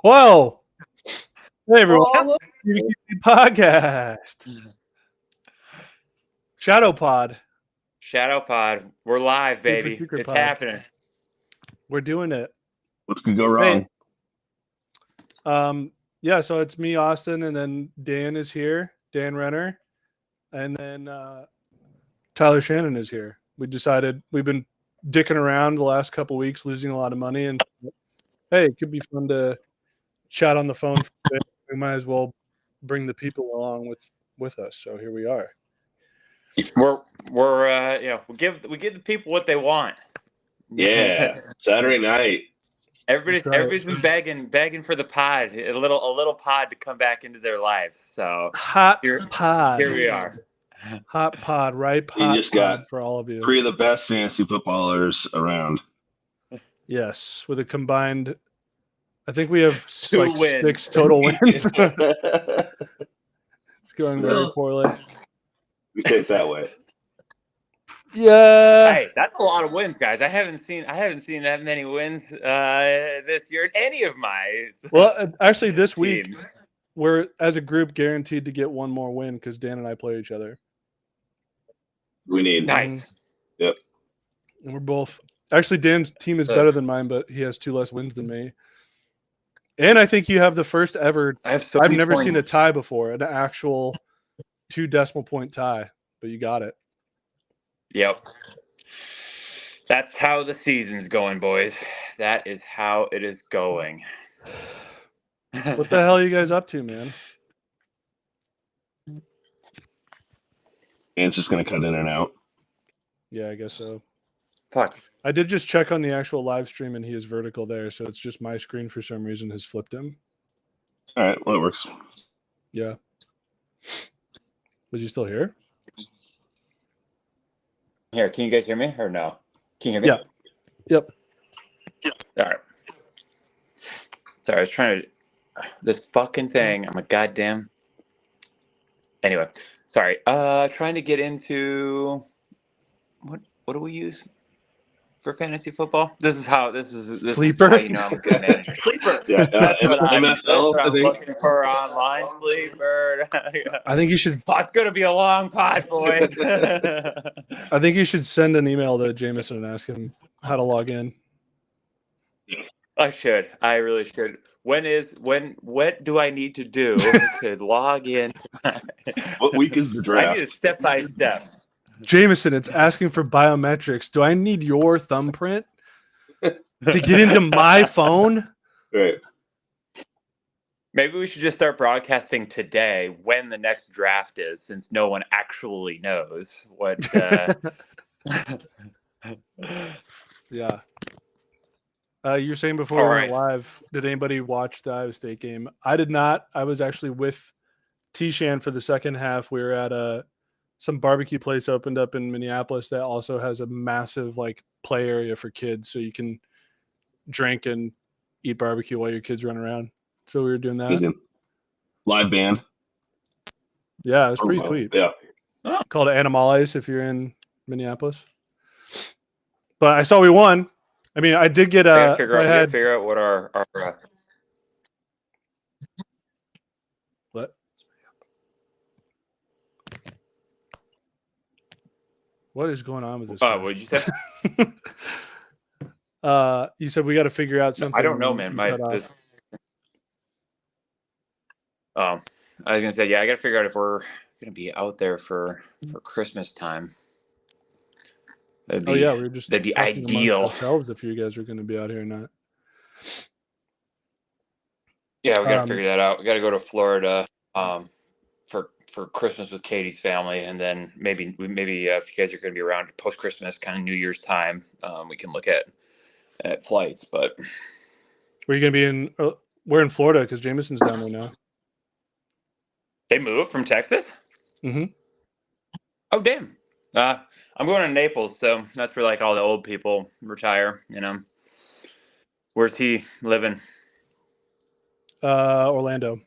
Well, hey everyone, Oh, PvP podcast, Shadow Pod. Shadow Pod. We're live, baby. Secret It's pod. happening. We're doing it. what could go wrong? Yeah. So it's me, Austin, and then Dan is here, Dan Renner, and then Tyler Shannon is here. We decided we've been dicking around the last couple weeks, losing a lot of money, and hey, it could be fun to chat on the phone for a bit. We might as well bring the people along with us. So here we are. We're we give the people what they want. Yeah, Saturday night. Everybody's been begging for the pod, a little pod to come back into their lives. So Hot here pod. we are. Hot pod, right? You Hot just pod got for all of you. Three of the best fantasy footballers around. Yes, with a combined, I think we have Two like wins. 6 total wins. It's going very Well, poorly. we take it that way. Yeah. Hey, that's a lot of wins, guys. I haven't seen that many wins this year in any of my Well, actually, this week teams. we're as a group guaranteed to get one more win because Dan and I play each other, We need. Nice. and we're both actually Dan's team is better than mine, but he has 2 less wins than me. And I think you have the first ever. I've never seen a tie before, an actual 2 decimal point tie, but you got it. Yep. That's how the season's going, boys. That is how it is going. What the hell are you guys up to, man? And it's just going to cut in and out. Yeah, I guess so. Fuck. I did just check on the actual live stream, and he is vertical there, so it's just my screen for some reason has flipped him. All right, well, it works. Yeah. Was you still here? Here, can you guys hear me or no? Can you hear me? Yeah. Yep. All right. Sorry, I was trying to. This fucking thing. I'm a goddamn. Anyway, sorry. Trying to get into what do we use for fantasy football? This is how Sleeper? Is how you know I'm a good manager. Sleeper. Yeah, That's what MFL, I I'm think. looking for online. Sleeper. I think you should. It's gonna be a long pod, boys. I think you should send an email to Jameson and ask him how to log in. I should. I really should. What do I need to do to log in? What week is the draft? I need a step by step. Jameson, it's asking for biometrics. Do I need your thumbprint to get into my phone? Right. Maybe we should just start broadcasting today when the next draft is, since no one actually knows what. Yeah. You're saying before All we right. went live, did anybody watch the Iowa State game? I did not. I was actually with T-Shan for the second half. We were at some barbecue place opened up in Minneapolis that also has a massive play area for kids, so you can drink and eat barbecue while your kids run around. So we were doing that. Amazing. Live band. Yeah, it was pretty sweet. Yeah. Called Animales if you're in Minneapolis. But I saw we won. I mean, I did get I a. gotta figure out what our What? What is going on with this? guy? what'd you say? You said we got to figure out something. I don't know, man. I was gonna say, yeah, I gotta figure out if we're gonna be out there for Christmas time. That'd be, Oh yeah, we were just. that'd be talking amongst ideal. Ourselves, if you guys are going to be out here or not. Yeah, we gotta figure that out. We gotta go to Florida for Christmas with Katie's family, and then maybe if you guys are gonna be around post Christmas, kind of New Year's time, we can look at flights. But Were you going to be in? We're in Florida because Jameson's down there now. they moved from Texas. Mm-hmm. Oh damn. I'm going to Naples, so that's where all the old people retire. Where's he living? Orlando. Give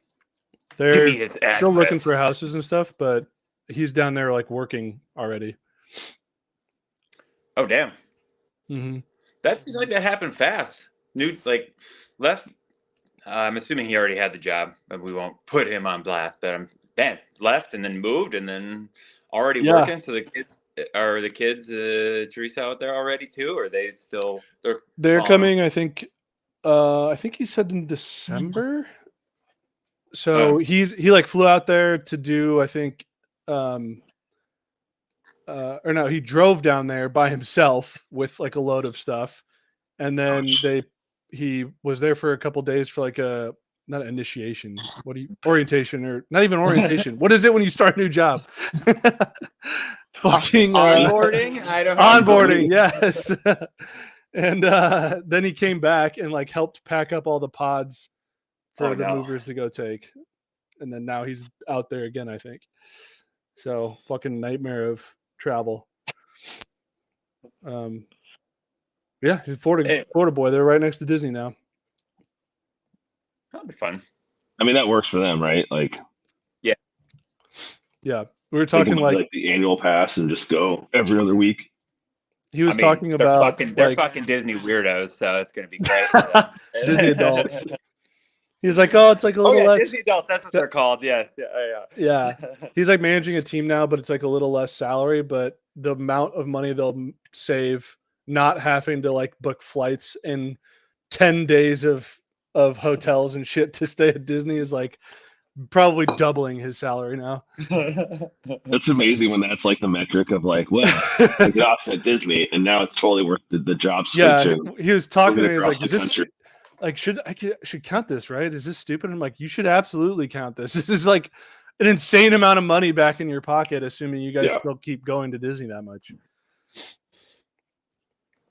They're me his address. still looking for houses and stuff, but he's down there working already. Oh damn. Mm-hmm. That seems like that happened fast. Left. I'm assuming he already had the job, but we won't put him on blast. But Dan left and then moved and then already Yeah. working. So the kids Teresa out there already too, or are they still They're following coming. I think he said in December. So he like flew out there to do, I think, or no, he drove down there by himself with like a load of stuff, and then he was there for a couple days for like a not an initiation, orientation, or not even orientation. What is it when you start a new job? Fucking onboarding. I don't know. Onboarding, yes. And then he came back and like helped pack up all the pods for the movers to go take. And then now he's out there again, I think. So fucking nightmare of travel. Yeah, he's Florida boy. They're right next to Disney now. That'll be fun. I mean, that works for them, right? Like, yeah. We were talking like the annual pass and just go every other week. He was talking about they're fucking Disney weirdos, so it's gonna be great. Disney adults. He's like, oh, it's like a little less. Disney adults. That's what they're called. Yes. Yeah. He's like managing a team now, but it's like a little less salary. But the amount of money they'll save not having to like book flights in 10 days of hotels and shit to stay at Disney is like probably doubling his salary now. That's amazing when that's like the metric of like, well, I could offset Disney, and now it's totally worth the job switch. Yeah, he was talking to me. He was like, the "Is this country. like should count this, right? Is this stupid?" I'm like, "You should absolutely count this. This is like an insane amount of money back in your pocket, assuming you guys still keep going to Disney that much."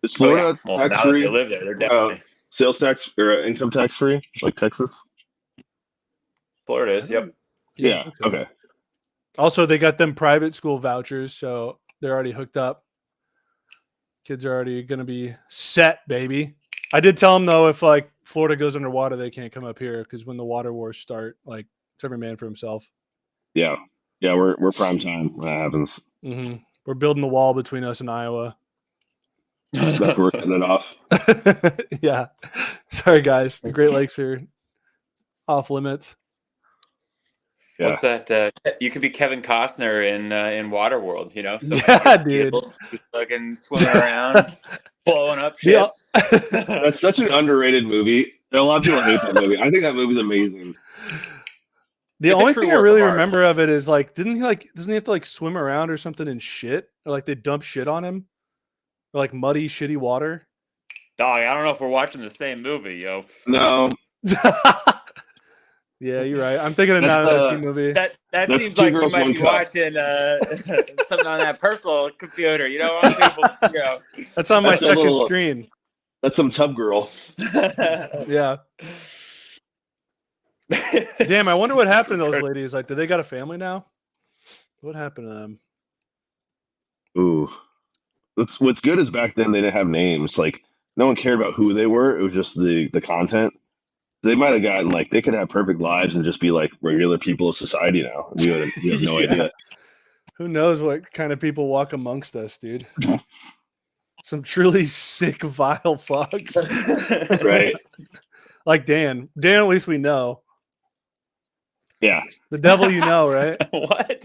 Is Florida now tax that free? they live there, they're definitely Sales tax or income tax free, like Texas? Florida is. Yep. Yeah. Okay. Also, they got them private school vouchers, so they're already hooked up. Kids are already going to be set, baby. I did tell them though, if like Florida goes underwater, they can't come up here because when the water wars start, like it's every man for himself. Yeah. Yeah. We're prime time when that happens. Mm-hmm. We're building the wall between us and Iowa. That's we're cutting it off. Yeah. Sorry, guys. The Great Lakes are off limits. Yeah. What's that? You could be Kevin Costner in Waterworld, you know? So Yeah, dude. Just fucking swimming around, blowing up shit. That's such an underrated movie. A lot of people hate that movie. I think that movie's amazing. The only thing I really remember of it is like, doesn't he have to like swim around or something in shit? Or like they dump shit on him? Or like muddy, shitty water? Dog, I don't know if we're watching the same movie, yo. No. Yeah, you're right. I'm thinking of another movie. That seems like you might be watching something on that personal computer. You know, That's on my second screen. That's some tub girl. Yeah. Damn, I wonder what happened to those ladies. Like, do they got a family now? What happened to them? Ooh. What's good is back then they didn't have names. Like, no one cared about who they were. It was just the content. They might have gotten like they could have perfect lives and just be like regular people of society now. We have no idea. Who knows what kind of people walk amongst us, dude? Some truly sick, vile fucks. Right. Like Dan. Dan, at least we know. Yeah. The devil you know, right? What?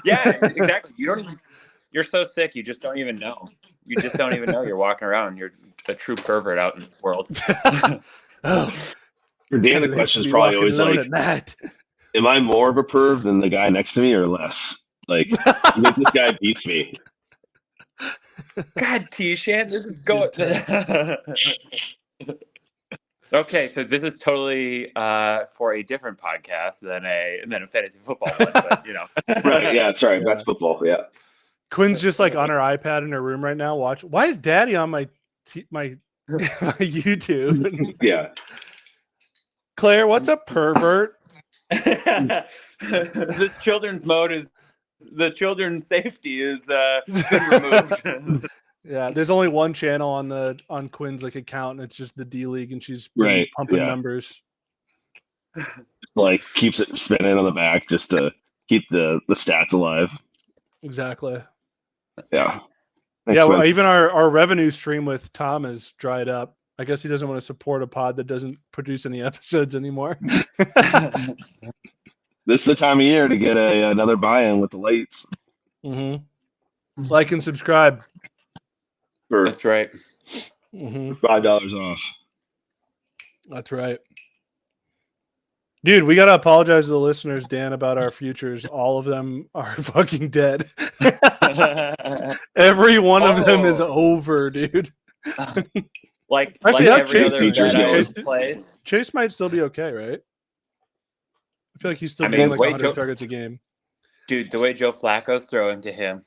Yeah, exactly. You're so sick, you just don't even know. You just don't even know you're walking around. You're a true pervert out in this world. Oh. For Dan, the question is probably always like, am I more of a perv than the guy next to me or less? Like, this guy beats me. God, T-Shan, this is going. Okay, so this is totally for a different podcast than a fantasy football one, but you know. Right? Yeah, sorry, that's football. Yeah. Quinn's just like on her iPad in her room right now. Why is Daddy on my YouTube? Yeah. Claire, what's a pervert? The children's safety is been removed. Yeah, there's only one channel on Quinn's like account, and it's just the D League, and she's pumping numbers. Like keeps it spinning on the back just to keep the stats alive. Exactly. Yeah. Thanks, even our revenue stream with Tom has dried up. I guess he doesn't want to support a pod that doesn't produce any episodes anymore. This is the time of year to get another buy-in with the lights. Mm-hmm. Like and subscribe. For That's right. Mm-hmm. $5 off. That's right. Dude, we got to apologize to the listeners, Dan, about our futures. All of them are fucking dead. Every one of them is over, dude. Like Actually, that's every Chase other features bet I going. ever played. Chase might still be okay, right? I feel like he's still I mean, getting like wait, 100 Joe- targets a game. Dude, the way Joe Flacco's throwing to him.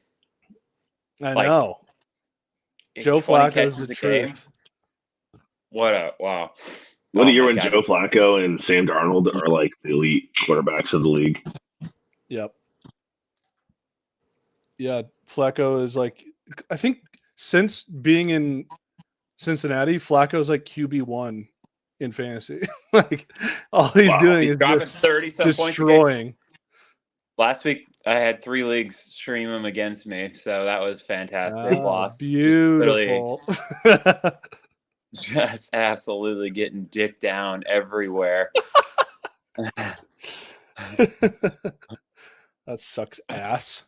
I Like, know. Joe 20 Flacco's catches the a game. truth. What a wow. What a Oh year my when God. Joe Flacco and Sam Darnold are like the elite quarterbacks of the league. Yep. Yeah, Flacco is like, I think since being in Cincinnati, Flacco's like QB1 in fantasy. Like all he's Wow. doing He's is dropping just 30 some points a game. destroying. Last week I had 3 leagues stream him against me, so that was fantastic. Ah, Loss. Just literally beautiful. just absolutely getting dicked down everywhere. That sucks ass.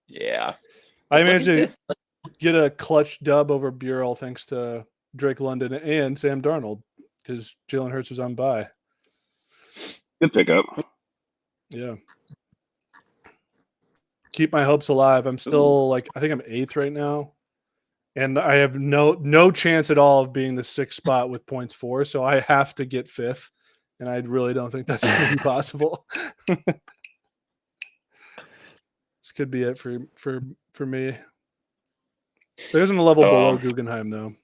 Yeah. I Look at managed to this. get a clutch dub over Burrell thanks to Drake London and Sam Darnold because Jalen Hurts was on bye. Good pickup. Yeah. Keep my hopes alive. I'm still like, I think I'm 8th right now. And I have no chance at all of being the 6th spot with points 4. So I have to get 5th. And I really don't think that's going to be possible. This could be it for me. There's a level below Guggenheim though.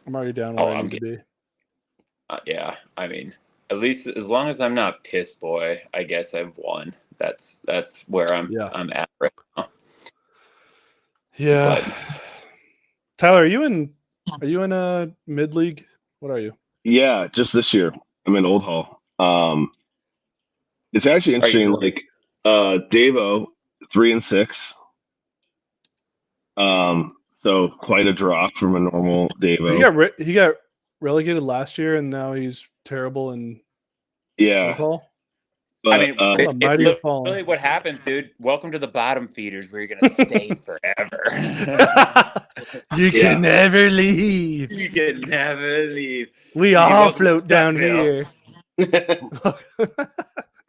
I'm already down where I need to be. Yeah, I mean, at least as long as I'm not piss boy, I guess I've won. That's where I'm at right now. Yeah. But- Tyler, are you in a mid league? What are you? Yeah, just this year. I'm in Old Hall. It's actually interesting. Like Davo 3-6. So quite a drop from a normal Davo. He got relegated last year, and now he's terrible in Yeah. Hall. But, I mean, a mighty it's fallen. really what happens, dude. Welcome to the bottom feeders where you're going to stay forever. You can never leave. You can never leave. We You're all welcome to float down Stuckville. here.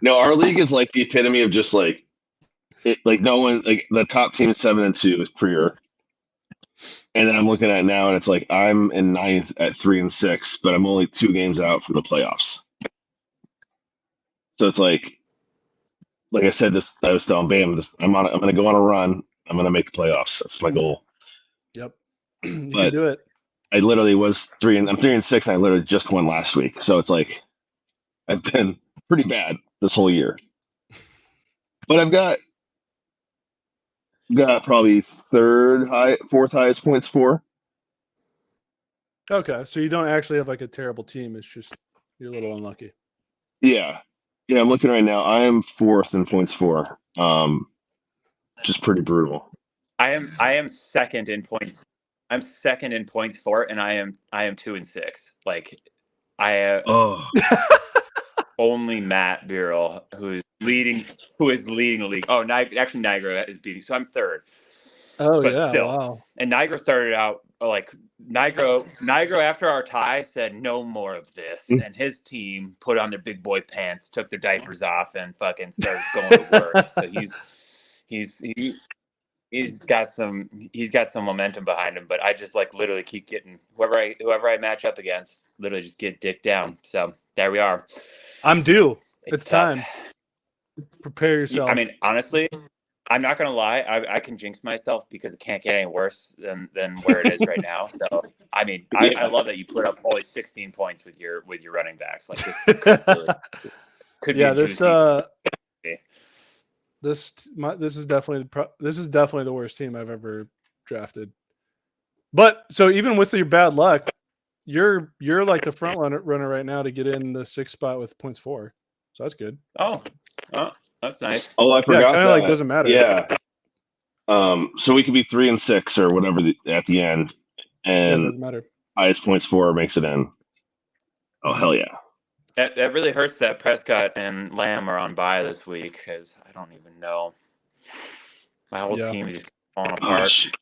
no, our league is like the epitome of just like no one, like the top team is 7-2 is Prior. And then I'm looking at it now and it's like I'm in 9th at 3-6, but I'm only 2 games out from the playoffs. So it's like I said, I was telling Bam, I'm going to go on a run. I'm going to make the playoffs. That's my goal. Yep. You But- can do it. I literally was I'm 3-6, and I literally just won last week. So it's like I've been pretty bad this whole year. But I've got probably 4th highest points for. Okay. So you don't actually have like a terrible team. It's just you're a little unlucky. Yeah. Yeah, I'm looking right now. I am 4th in points for. Just pretty brutal. I am 2nd in points. I'm 2nd in points for, and I am 2-6. Like I only Matt Burrell who is leading the league. Oh, actually Nigro is beating. So I'm 3rd. Oh But yeah. still. Wow. And Nigro started out like Nigro after our tie said no more of this, and his team put on their big boy pants, took their diapers off, and fucking started going to work. So he's got some momentum behind him, but I just like literally keep getting whoever I match up against, literally just get dicked down. So there we are. I'm due. It's tough. time. Prepare yourself. I mean, honestly, I'm not gonna lie. I can jinx myself because it can't get any worse than where it is right now. So I mean, I love that you put up only 16 points with your running backs. Like could be a juicy. This is definitely the worst team I've ever drafted. But so even with your bad luck, you're like the front runner right now to get in the 6th spot with points 4. So that's good. Oh, that's nice. Oh, I forgot. Kind of like doesn't matter. Yeah. So we could be 3-6 or whatever at the end. and doesn't matter. highest points for makes it in. Oh hell yeah! That really hurts that Prescott and Lamb are on bye this week because I don't even know. My whole Yeah. team is just falling Oh, apart. shit.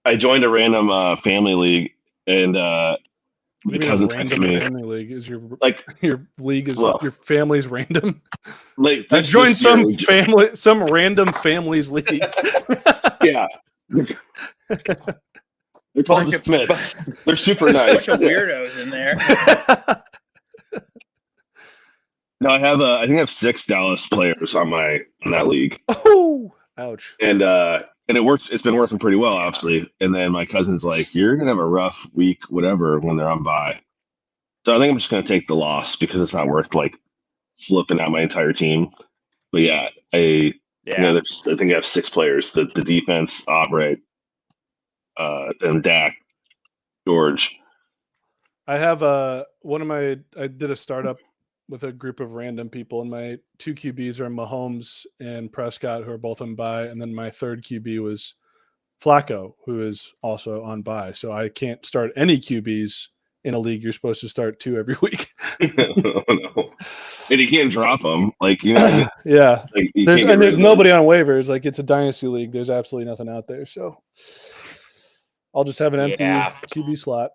I joined a random family league, and What do my you mean cousin a random texted me family league? Is your like, league is well, your family's random? like I this joined year, some random families league. yeah. They're called the Smiths. They're super nice. Bunch of weirdos in there. No, I think I have 6 Dallas players on that league, Oh, ouch. and it works. It's been working pretty well, obviously. And then my cousin's like, "You're gonna have a rough week, whatever, when they're on bye." So I think I'm just gonna take the loss because it's not worth like flipping out my entire team. But yeah, I think I have 6 players: the defense, Aubrey, and Dak, George. I have I did a startup with a group of random people, and my 2 QBs are Mahomes and Prescott, who are both on bye, and then my third QB was Flacco, who is also on bye. So I can't start any QBs in a league. You're supposed to start 2 every week. Oh, no. And you can't drop them, like you know. Yeah, Like, you can't get rid there's of them. nobody on waivers. Like, it's a dynasty league. There's absolutely nothing out there. So I'll just have an empty QB slot.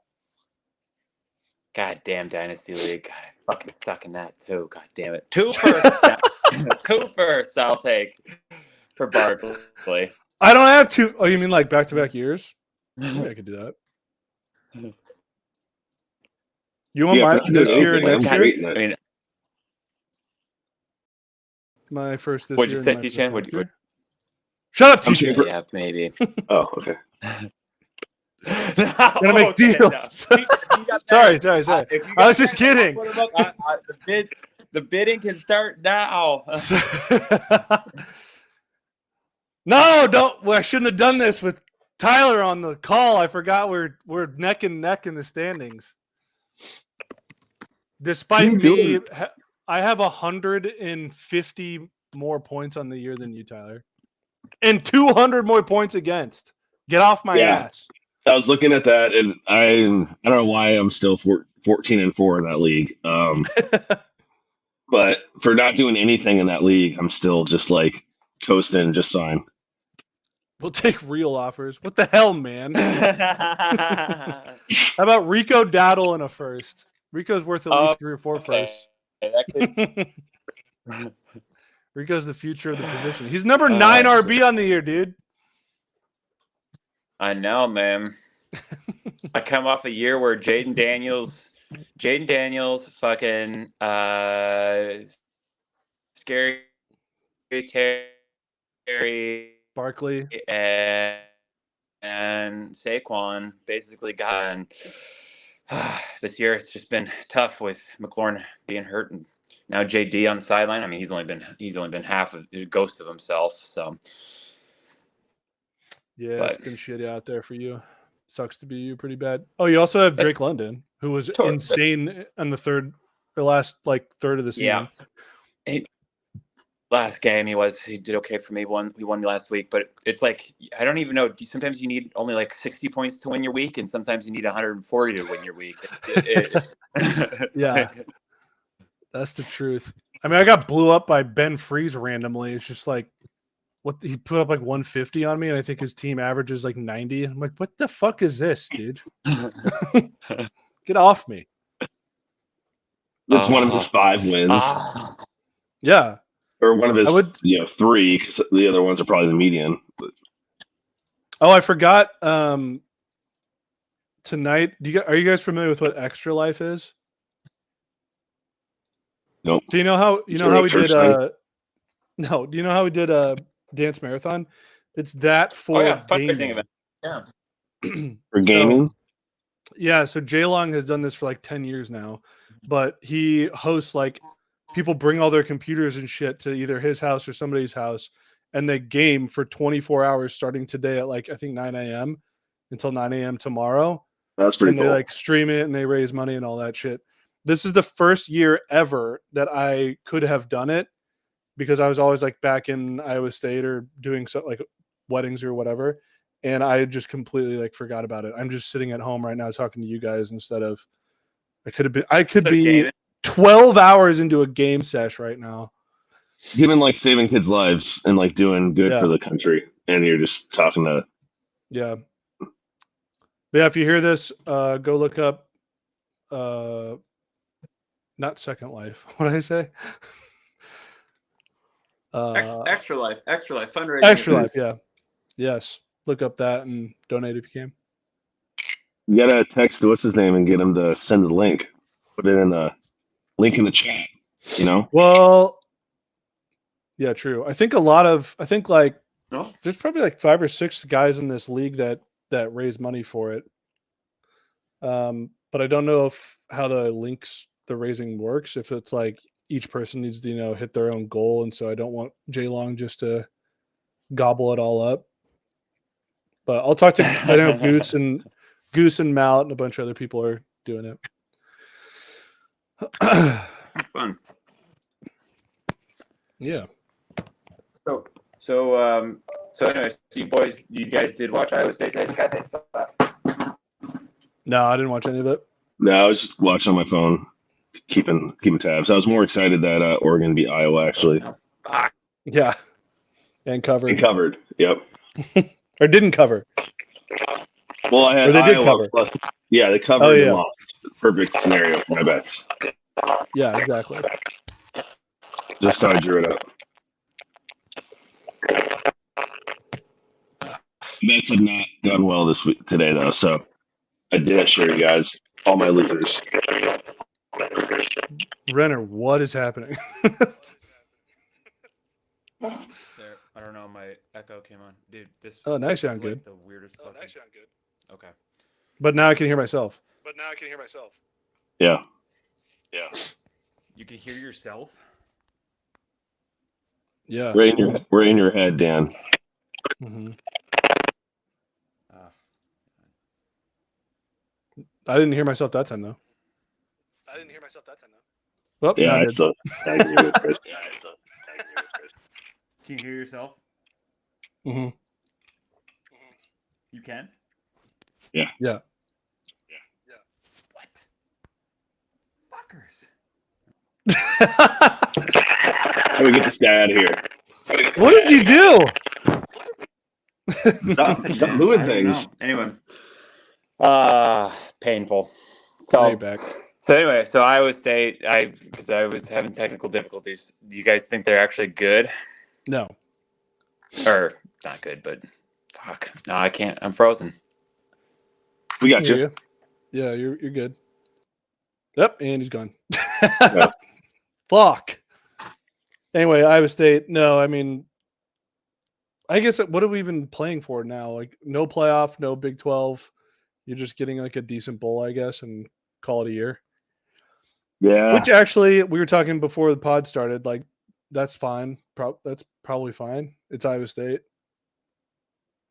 Goddamn Dynasty League. God, I fucking stuck in that too. God damn it. 2 firsts. 2 firsts I'll take for Barkley. I don't have 2. Oh, you mean like back-to-back years? Maybe I could do that. You want Yeah, my but this no, year and I'm next great year? in it. I mean, My first this what'd year. you say, and my first T-Chan? next year? Shut up, I'm T-Chan. super- Yeah, maybe. Oh, okay. Gonna make deals. Sorry. I was just kidding. The bidding can start now. No, don't. Well, I shouldn't have done this with Tyler on the call. I forgot we're neck and neck in the standings. Despite What are you me, doing? I have 150 more points on the year than you, Tyler, and 200 more points against. Get off my Yeah. ass. I was looking at that, and I don't know why I'm still 14-4 in that league. But for not doing anything in that league, I'm still just like coasting just fine. We'll take real offers. What the hell, man? How about Rico Daddle in a first? Rico's worth at least 3 or 4 firsts. Rico's the future of the position. He's number 9 RB on the year, dude. I know, man. I come off a year where Jaden Daniels, fucking Scary Terry, Barkley, and Saquon basically got. And this year it's just been tough with McLaurin being hurt, and now JD on the sideline. I mean, he's only been half of a ghost of himself. So yeah, it's been shitty out there for you. Sucks to be you, pretty bad. Oh, you also have Drake London, who was insane in the last third of the season. Yeah, last game he did okay for me. We won last week, but it's like I don't even know. Sometimes you need only like 60 points to win your week, and sometimes you need 140 to win your week. Yeah, that's the truth. I mean, I got blew up by Ben Freeze randomly. It's just like, what, he put up like 150 on me, and I think his team averages like 90. I'm like, what the fuck is this, dude? Get off me. It's one of his 5 wins. Yeah. Or one of his 3, because the other ones are probably the median. Oh, I forgot. Tonight, are you guys familiar with what Extra Life is? Nope. Do you know how we did? No. Do you know how we did a dance marathon? It's that for gaming. Yeah. For gaming. So Jay Long has done this for like 10 years now, but he hosts like people bring all their computers and shit to either his house or somebody's house, and they game for 24 hours starting today at like I think 9 a.m. until 9 a.m. tomorrow. That's pretty cool. They like stream it and they raise money and all that shit. This is the first year ever that I could have done it because I was always like back in Iowa State or doing like weddings or whatever. and I just completely like forgot about it. I'm just sitting at home right now talking to you guys instead of I could be Instead of gaming. 12 hours into a game sesh right now. Given like saving kids' lives and like doing good Yeah. for the country, and you're just talking to. Yeah. But yeah, if you hear this, go look up not Second Life. What did I say? Extra Life fundraising. Extra Life, yeah. Yes. Look up that and donate if you can. You gotta text what's his name and get him to send the link. Put it in the link in the chat. You know. Well, yeah, true. I think like No? there's probably like 5 or 6 guys in this league that raise money for it. But I don't know how the raising works. If it's like each person needs to hit their own goal, and so I don't want Jay Long just to gobble it all up. But I'll talk to I know Goose and Mallett and a bunch of other people are doing it. Fun. Yeah. So anyways, you guys did watch Iowa State. God, they suck. No, I didn't watch any of it. No, I was just watching on my phone, keeping tabs. I was more excited that Oregon beat Iowa actually. Yeah. And covered. They covered. Yep. Or didn't cover. Well, I had Or they did Iowa cover. plus. Yeah, they covered Oh, yeah. and lost. Perfect scenario for my bets. Yeah, exactly. Just how I drew it up. Bets have not done well today though, so I didn't share you guys all my losers. Renner, what is happening? There, I don't know. My echo came on, dude. This. Oh, now you sound is, good. Like, the weirdest. Fucking... Okay. But now I can hear myself. Yeah. You can hear yourself. Yeah. We're in your head, Dan. Mm-hmm. I didn't hear myself that time though. Well, Yeah, now I I did. still I agree with Chris. Can you hear yourself? Mm-hmm. You can. Yeah. What? Fuckers. How do we get this guy out of here? What did you do? Stop doing things. Anyway. Painful. Now you're back. So anyway, so Iowa State, because I was having technical difficulties. Do you guys think they're actually good? No. Or not good, but fuck. No, I can't. I'm frozen. We got Hear you. you. Yeah, you're good. Yep, and he's gone. Yep. Fuck. Anyway, Iowa State. No, I mean, I guess what are we even playing for now? Like, no playoff, no Big 12. You're just getting like a decent bowl, I guess, and call it a year. Yeah. Which actually, we were talking before the pod started. Like, that's fine. That's probably fine. It's Iowa State.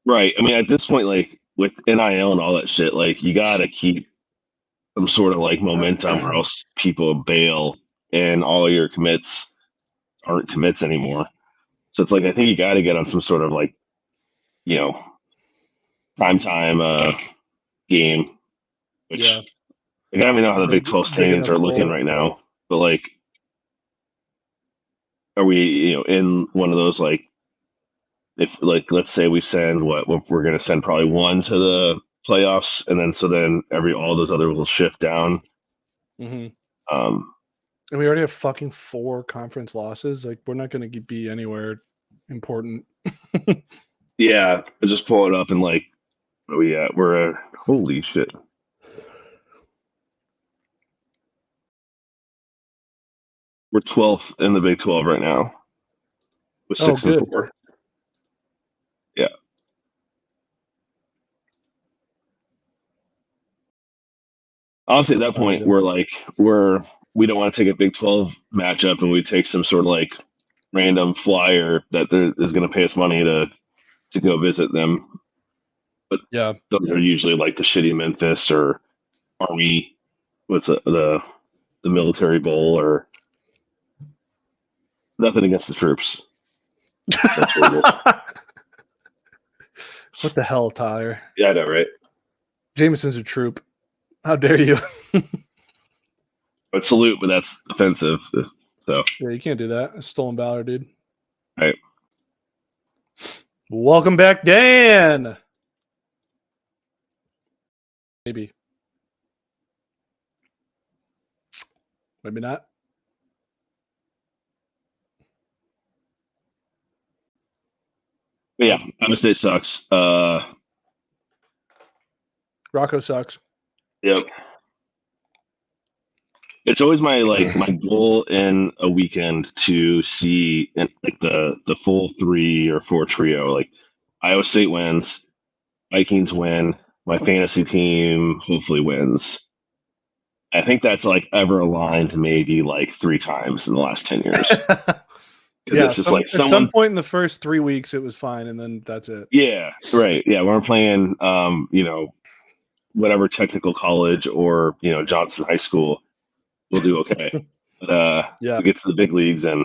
Right. I mean, at this point, like with NIL and all that shit, like you gotta keep some sort of like momentum, or else people bail, and all your commits aren't commits anymore. So it's like I think you got to get on some sort of like, primetime game. Which Yeah. like, I don't even know how the Big 12 Big standings are enough looking bowl. right now, but like, are we in one of those like, if like let's say we send we're going to send probably one to the playoffs, and then all those others will shift down. Mm-hmm. And we already have fucking 4 conference losses. Like, we're not going to be anywhere important. yeah, I just pull it up and like, what are we at? We're holy shit. We're 12th in the Big 12 right now with 6-4. Yeah. Honestly, at that point, we don't want to take a Big 12 matchup, and we take some sort of like random flyer that is going to pay us money to go visit them. But yeah, those are usually like the shitty Memphis or Army, what's the military bowl, or nothing against the troops. That's what it is. What the hell, Tyler? Yeah, I know, right? Jameson's a troop. How dare you? But salute, but that's offensive. So, Yeah, you can't do that. It's stolen valor, dude. right. Welcome back, Dan. Maybe. Maybe not. But yeah, Iowa State sucks. Rocco sucks. Yep. It's always my goal in a weekend to see like the full 3 or 4 trio. Like Iowa State wins, Vikings win, my fantasy team hopefully wins. I think that's like ever aligned maybe like 3 times in the last 10 years. Because it's just like at some point in the first 3 weeks it was fine, and then that's it. Yeah, right. Yeah, when we're playing whatever technical college or Johnson High School, we'll do okay. But we get to the big leagues and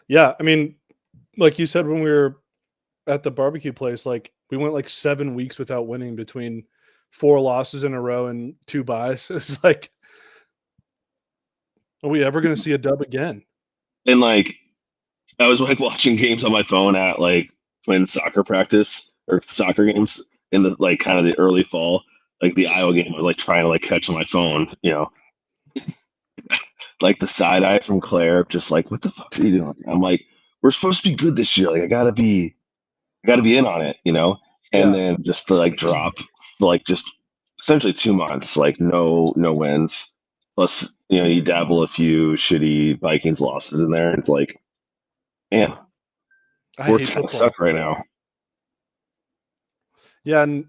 yeah, I mean, like you said when we were at the barbecue place, like we went like 7 weeks without winning between 4 losses in a row and 2 byes. It's like, are we ever going to see a dub again? And like I was like watching games on my phone at like playing soccer practice or soccer games in the like kind of the early fall. Like the Iowa game, I was like trying to like catch on my phone, like the side eye from Claire, just like, what the fuck are you doing? I'm like, we're supposed to be good this year. Like I gotta be in on it, and then just to like drop for like just essentially 2 months, like no wins. Plus, you dabble a few shitty Vikings losses in there. And it's like, man, we're kind of suck right now. Yeah, and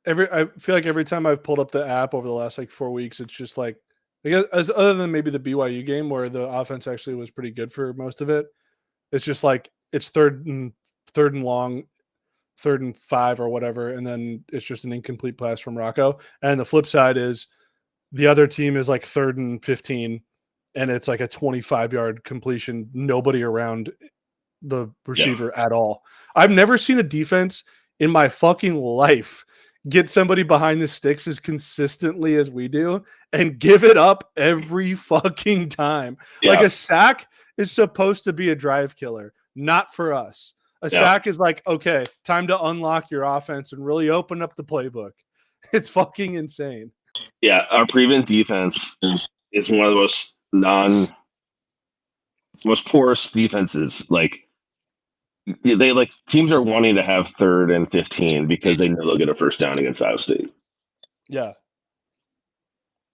I feel like every time I've pulled up the app over the last like 4 weeks, it's just like, I guess, as other than maybe the BYU game where the offense actually was pretty good for most of it, it's just like it's third and long, 3rd and 5 or whatever, and then it's just an incomplete pass from Rocco. And the flip side is the other team is like 3rd and 15, and it's like a 25-yard completion, nobody around the receiver at all. I've never seen a defense in my fucking life get somebody behind the sticks as consistently as we do and give it up every fucking time. Yeah. Like a sack is supposed to be a drive killer, not for us. A sack is like, okay, time to unlock your offense and really open up the playbook. It's fucking insane. Yeah, our prevent defense is one of the most porous defenses. Like they like teams are wanting to have 3rd and 15 because they know they'll get a first down against Iowa State. Yeah,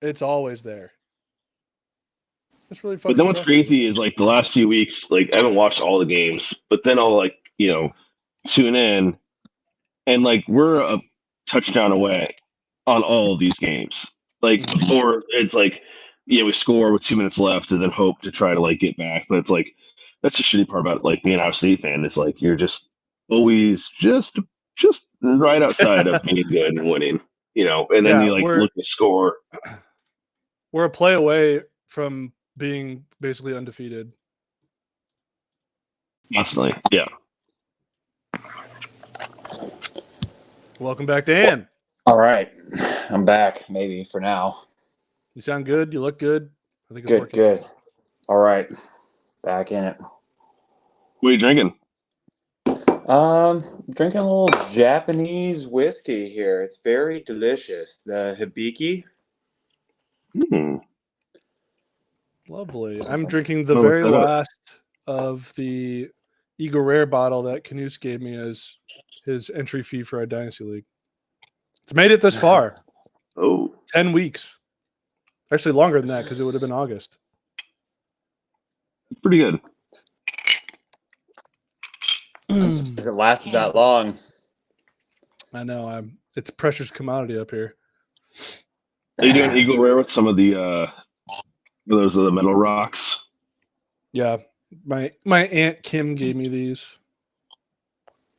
it's always there. It's really fucking. But then what's crazy is like the last few weeks, like I haven't watched all the games, but then I'll like tune in, and like we're a touchdown away on all of these games. Like, or it's like, we score with 2 minutes left and then hope to try to like get back. But it's like, that's the shitty part about like being an Iowa State fan is like, you're just always just right outside of being good and winning, and then you like look at the score. We're a play away from being basically undefeated. Constantly. Yeah. Welcome back, Dan. All right. I'm back, maybe, for now. You sound good. You look good. I think it's good, working. Good. All right. Back in it. What are you drinking? Drinking a little Japanese whiskey here. It's very delicious. The Hibiki. Lovely. I'm drinking the very last of the Eagle Rare bottle that Canuse gave me as his entry fee for our Dynasty League. It's made it this far. 10 weeks. Actually, longer than that because it would have been August. Pretty good. It lasted that long. I know. It's a precious commodity up here. Are you doing Eagle Rare with some of the those are the metal rocks? Yeah. My Aunt Kim gave me these.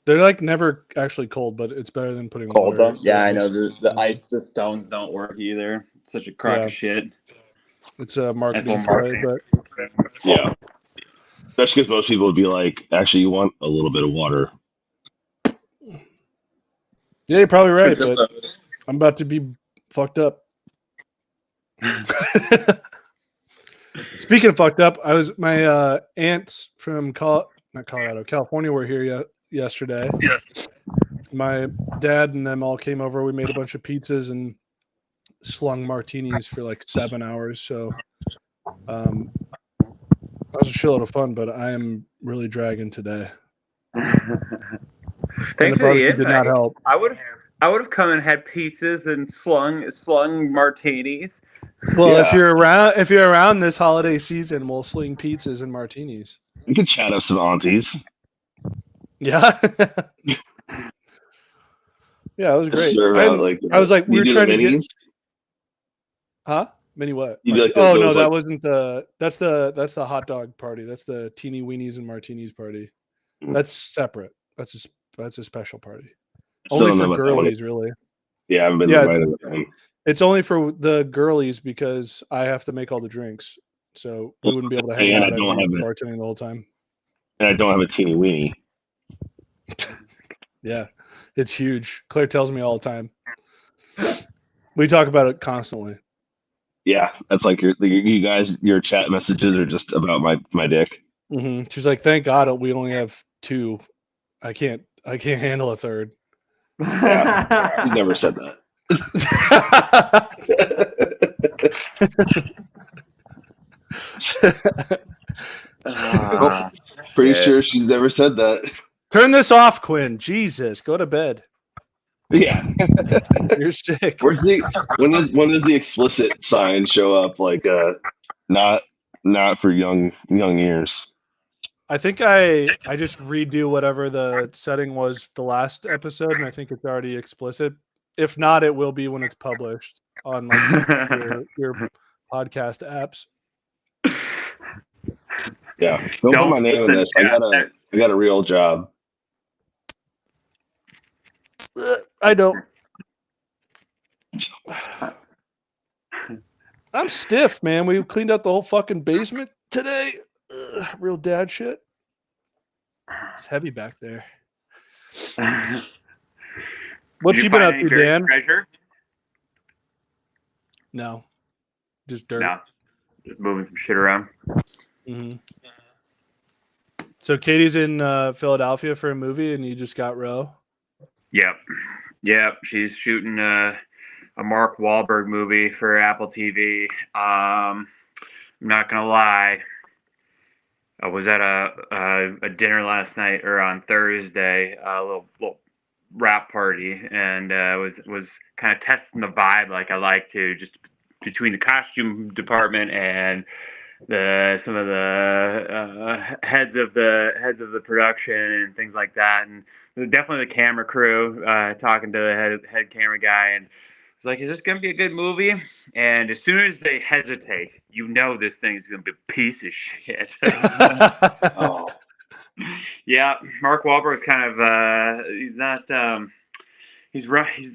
They're like never actually cold, but it's better than putting cold water. Them. Yeah, I know the ice, the stones don't work either. It's such a crock of shit. It's a marketing play, but yeah. Especially because most people would be like, actually, you want a little bit of water. Yeah, you're probably right, It's a- but I'm about to be fucked up. Speaking of fucked up, my aunts from not Colorado, California were here yesterday. Yes. My dad and them all came over. We made a bunch of pizzas and slung martinis for like 7 hours. So that was a shitload of fun, but I am really dragging today. And Thanks the for the barbecue did not invite. help. I would have come and had pizzas and slung martinis. Well, if Yeah. you're around this holiday season, we'll sling pizzas and martinis. You could chat up some aunties. Yeah. Yeah, it was great. Serve out like I was like, we you were do trying the to get, minis. huh? Mini what? You do like Oh no, those, that like- wasn't that's the hot dog party. That's the teeny weenies and martinis party. Mm. That's separate. That's a special party. Still Only don't know for about that one. girlies, really. Yeah, I haven't been Yeah, invited to that one. It's only for the girlies because I have to make all the drinks. So we wouldn't be able to hang And out. I don't I'd be have it. bartending the whole time. And I don't have a teeny weenie. Yeah, it's huge. Claire tells me all the time. We talk about it constantly. Yeah, that's like you guys. Your chat messages are just about my dick. She's like, "Thank God we only have 2. I can't handle a third." Yeah, she's never said that. Pretty sure she's never said that. Turn this off, Quinn. Jesus, go to bed. Yeah. You're sick. Where's when does the explicit sign show up? Like not for young ears. I think I just redo whatever the setting was the last episode, and I think it's already explicit. If not, it will be when it's published on like your podcast apps. Yeah, don't put my name on this. I got a real job. I don't. I'm stiff, man. We cleaned out the whole fucking basement today. Real dad shit. It's heavy back there. What you been up to, Dan? Treasure? No, just dirt. No, just moving some shit around. Mm-hmm. So Katie's in Philadelphia for a movie, and you just got Roe. Yep. She's shooting a Mark Wahlberg movie for Apple TV. I'm not gonna lie. I was at a dinner last night or on Thursday, a little wrap party, and was kind of testing the vibe like I like to, just between the costume department and some of the heads of the production and things like that, and definitely the camera crew, talking to the head camera guy, and it's like, is this gonna be a good movie? And as soon as they hesitate, you know this thing is gonna be a piece of shit. Oh. Yeah, Mark Wahlberg's kind of he's not he's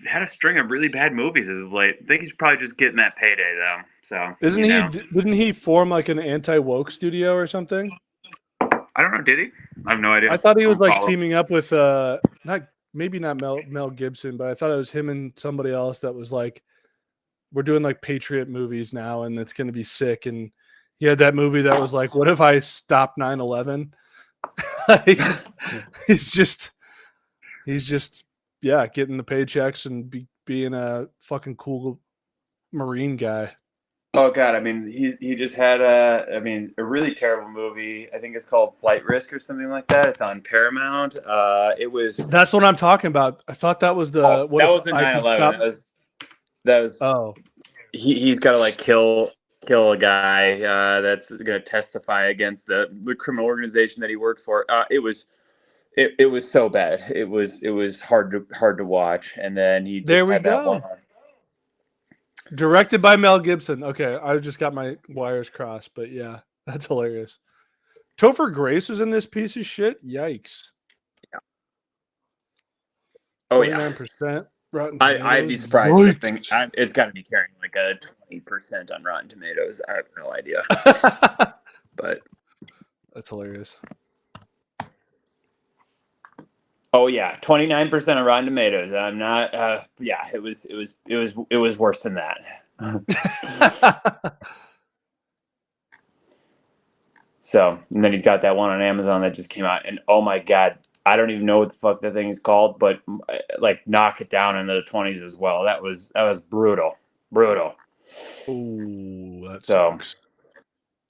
had a string of really bad movies as of late. I think he's probably just getting that payday though. So didn't he form like an anti-woke studio or something? I don't know, did he? I have no idea. I thought he was like Follow. teaming up with maybe not Mel Gibson, but I thought it was him and somebody else that was like, we're doing like Patriot movies now and it's gonna be sick. And he had that movie that was like, what if I stopped 9/11? Like, he's just getting the paychecks and being a fucking cool Marine guy. Oh God! I mean, he just had a really terrible movie. I think it's called Flight Risk or something like that. It's on Paramount. That's what I'm talking about. I thought that was the that wasn't 9/11. That was. Oh. He's got to like kill a guy that's going to testify against the criminal organization that he works for. It was so bad. It was hard to watch. And then he just there we had that go. one. Directed by Mel Gibson. Okay, I just got my wires crossed, but yeah, that's hilarious. Topher Grace was in this piece of shit. Yikes. Yeah. Oh yeah. 29% Rotten I'd be Tomatoes. surprised. Yikes. If thing, it's got to be carrying like a 20% on Rotten Tomatoes. I have no idea. But That's hilarious. Oh yeah, 29% on Rotten Tomatoes. I'm not. Yeah, it was worse than that. So, and then he's got that one on Amazon that just came out, and oh my god, I don't even know what the fuck that thing is called, but like knock it down into the 20s as well. That was brutal. Oh, that So, sucks.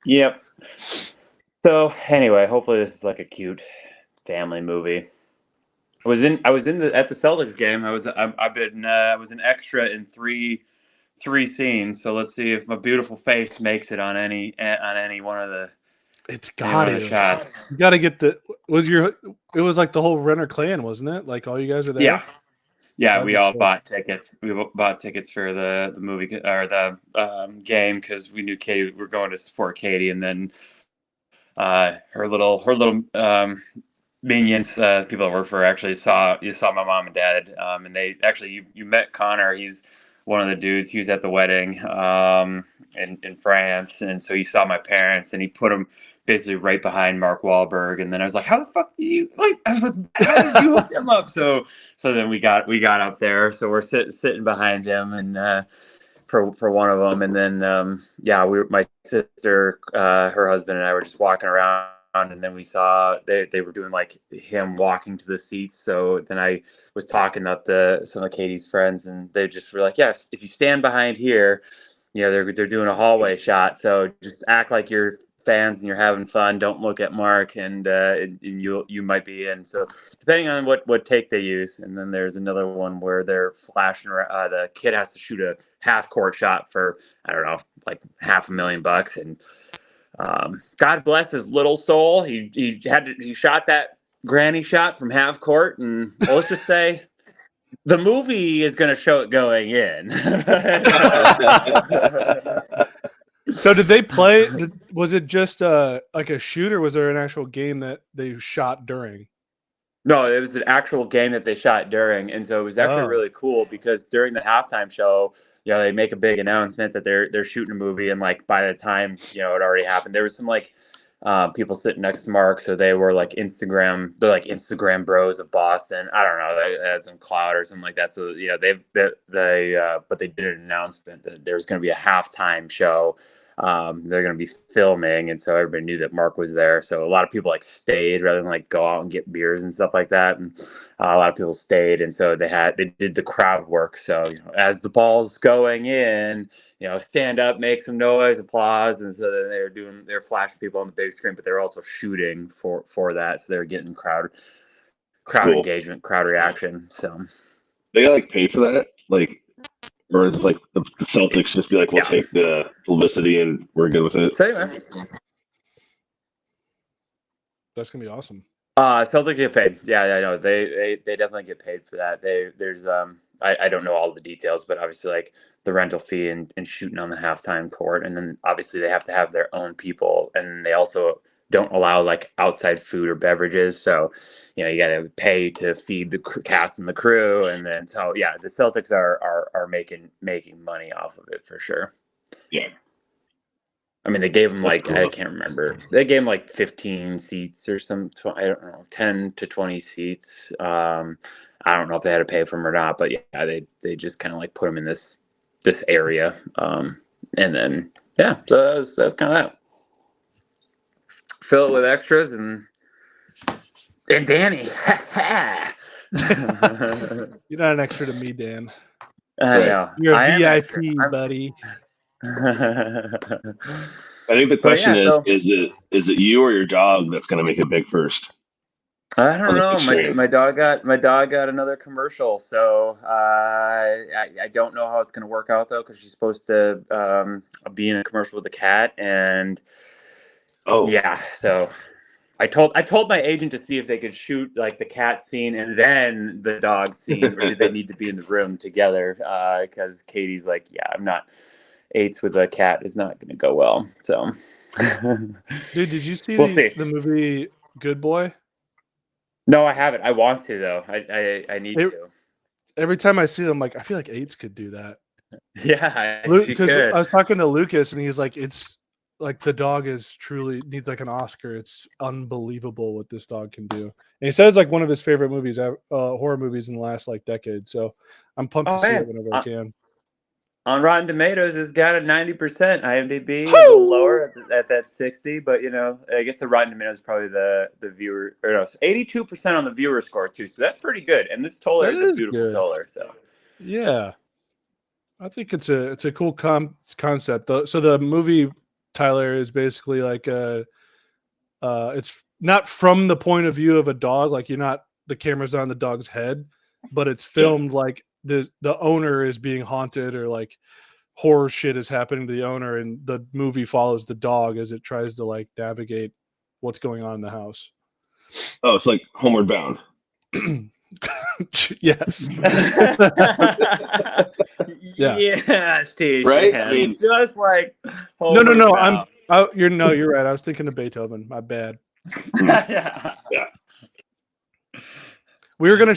yep. So anyway, hopefully this is like a cute family movie. I was at the Celtics game. I was an extra in three scenes. So let's see if my beautiful face makes it on any one of the It's any one got of the to. shots. You got to get the. It was like the whole Renner clan, wasn't it? Like all you guys are there. Yeah. That'd We be all sick. bought tickets. We bought tickets for the movie or the game because we knew Katie. We were going to support Katie, and then her little minions, people that work for her, actually saw my mom and dad, and they actually you met Connor. He's one of the dudes. He was at the wedding in France, and so he saw my parents, and he put them basically right behind Mark Wahlberg. And then I was like, "How the fuck do you like?" I was like, "How did you hook them up?" So then we got up there. So we're sitting behind him, and for one of them, and then my sister, her husband, and I were just walking around, and then we saw they were doing like him walking to the seats. So then I was talking up some of Katie's friends, and they just were like, yes, if you stand behind here, they're doing a hallway shot, so just act like you're fans and you're having fun. Don't look at Mark, and you might be in. So depending on what take they use. And then there's another one where they're flashing around. The kid has to shoot a half court shot for, I don't know, like $500,000, and God bless his little soul. He shot that granny shot from half court, and let's just say the movie is going to show it going in. So did they play? Was it just like a shoot, or was there an actual game that they shot during? No, it was an actual game that they shot during, and so it was actually really cool because during the halftime show, they make a big announcement that they're shooting a movie, and like by the time it already happened, there was some like people sitting next to Mark, so they were like they're like Instagram bros of Boston. I don't know, they had some clout or something like that. So but they did an announcement that there's going to be a halftime show. They're going to be filming, and so everybody knew that Mark was there. So a lot of people like stayed rather than like go out and get beers and stuff like that. And a lot of people stayed, and so they did the crowd work. So as the ball's going in, stand up, make some noise, applause, and so then they're flashing people on the big screen, but they're also shooting for that. So they're getting crowd Cool. engagement, crowd reaction. So they like pay for that, like. Or is it like the Celtics just be like, we'll take the publicity and we're good with it? So anyway. That's gonna be awesome. Celtics get paid. Yeah, I know. They definitely get paid for that. There's I don't know all the details, but obviously like the rental fee and shooting on the halftime court, and then obviously they have to have their own people, and they also don't allow like outside food or beverages. So, you got to pay to feed the cast and the crew, and then so yeah, the Celtics are making money off of it for sure. Yeah. I mean, they gave them That's like cool. I can't remember. They gave them like 15 seats or I don't know, 10 to 20 seats. I don't know if they had to pay for them or not, but yeah, they just kind of like put them in this area, and then yeah, so that's kind of that. Fill it with extras and Danny. You're not an extra to me, Dan. I know. You're I a am VIP, extra. buddy. I think the question is it you or your dog that's going to make it big first? I don't know. My dog got another commercial, so I don't know how it's going to work out though, because she's supposed to be in a commercial with a cat, and yeah, so I told my agent to see if they could shoot like the cat scene and then the dog scene, or did they need to be in the room together? Because Katie's like, yeah, I'm not. 8s with a cat is not going to go well. So, dude, did you see the movie Good Boy? No, I haven't. I want to though. I need to. Every time I see it, I'm like, I feel like 8s could do that. Yeah, because I was talking to Lucas, and he's like, it's like the dog is truly needs like an Oscar. It's unbelievable what this dog can do. And he said it's like one of his favorite movies, horror movies in the last like decade. So I'm pumped to see it whenever I can. On Rotten Tomatoes, it's got a 90%. IMDb is a little lower at that 60, but I guess the Rotten Tomatoes is probably the viewer, or no, 82% on the viewer score too. So that's pretty good. And this Toller is a beautiful good. Toller. So yeah, I think it's a cool concept. So the movie, Tyler, is basically like it's not from the point of view of a dog. Like the camera's on the dog's head, but it's filmed like the owner is being haunted, or like horror shit is happening to the owner, and the movie follows the dog as it tries to like navigate what's going on in the house. Oh, it's like Homeward Bound. Yes. Yeah, Steve. Right? Yeah. I mean, just like no. You're right. I was thinking of Beethoven. My bad. yeah. We were gonna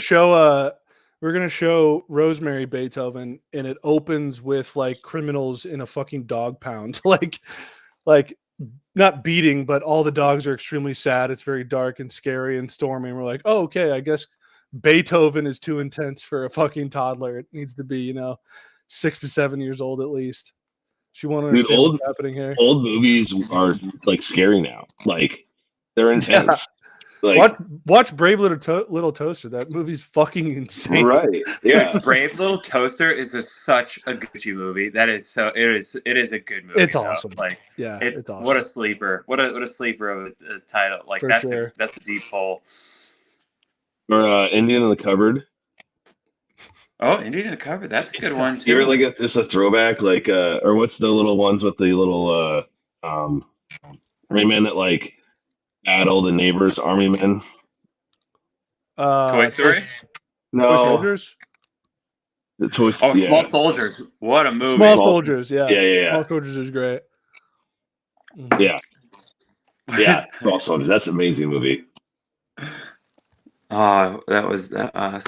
show Rosemary Beethoven, and it opens with like criminals in a fucking dog pound, like not beating, but all the dogs are extremely sad. It's very dark and scary and stormy. And we're like, oh, okay, I guess Beethoven is too intense for a fucking toddler. It needs to be, 6 to 7 years old at least. She won't understand what's happening here. Old movies are like scary now. Like they're intense. Like, watch Brave Little Toaster. That movie's fucking insane. Right. Yeah. Brave Little Toaster is such a Gucci movie. That is so. It is a good movie. It's awesome. Like, yeah, it's awesome. What a sleeper. What a sleeper of a title. Like For that's sure. that's a deep hole. Or Indian in the Cupboard. Oh, Indian in the Cupboard. That's a good one too. You ever like just a throwback, like or what's the little ones with the little army men that like battle the neighbors' army men? Toy Story? No. Toy Soldiers? The Toy Story. Oh, Small Soldiers. What a movie. Small Soldiers, yeah. Yeah. Small Soldiers is great. Yeah. Yeah. Small Soldiers. That's an amazing movie. Oh, that was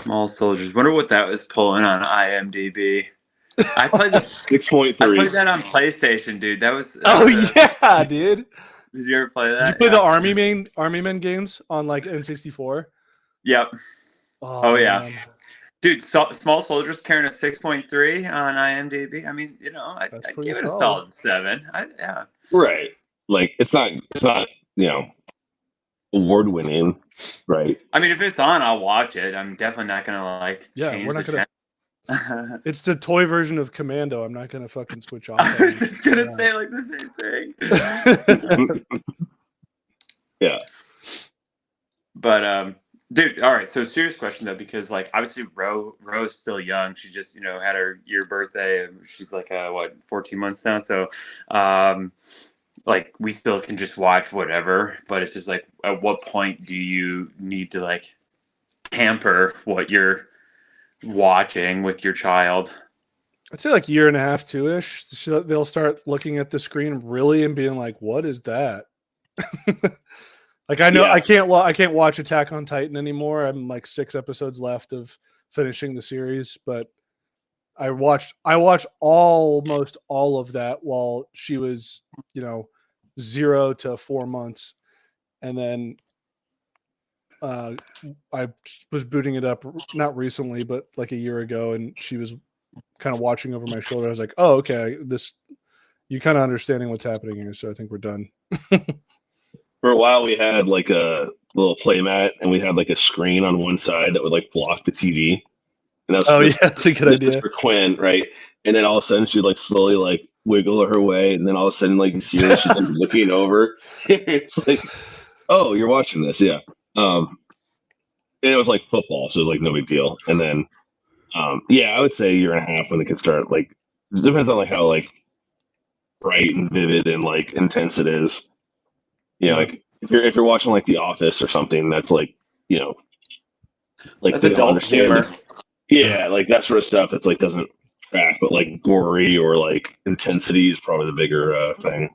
Small Soldiers. Wonder what that was pulling on IMDb. I played 6.3. I played that on PlayStation, dude. That was. Yeah, dude. Did you ever play that? Did you play the Army Men games on like N64? Yep. Oh yeah. Man. Dude, Small Soldiers carrying a 6.3 on IMDb. I mean, I'd give it a solid 7. Yeah. Right. Like it's not award winning, right? I mean, if it's on, I'll watch it. I'm definitely not gonna change we're not the gonna. channel. It's the toy version of Commando. I'm not gonna fucking switch off. I was just gonna say like the same thing. Yeah. But dude, all right. So serious question though, because like obviously Ro's still young. She just had her year birthday. She's like 14 months now. So like we still can just watch whatever. But it's just like, at what point do you need to like tamper what you're watching with your child? I'd say like 1.5 years, 2-ish. They'll start looking at the screen really and being like, "What is that?" Like I know I can't watch Attack on Titan anymore. I'm like 6 episodes left of finishing the series, but I watched almost all of that while she was 0 to 4 months, and then I was booting it up not recently, but like a year ago, and she was kind of watching over my shoulder. I was like, "Oh, okay, you kind of understanding what's happening here." So I think we're done. For a while, we had like a little playmat, and we had like a screen on one side that would like block the TV. And that was that's a good idea for Quinn, right? And then all of a sudden, she'd like slowly like wiggle her way, and then all of a sudden, like you see her, she's like looking over. It's like, oh, you're watching this, yeah. And it was like football, so it was like no big deal. And then, I would say 1.5 years when it can start. Like, it depends on like how like bright and vivid and like intense it is. Like if you're watching like The Office or something, that's like like that's they don't adult understand. humor. Yeah, like that sort of stuff. It's like doesn't track, but like gory or like intensity is probably the bigger thing.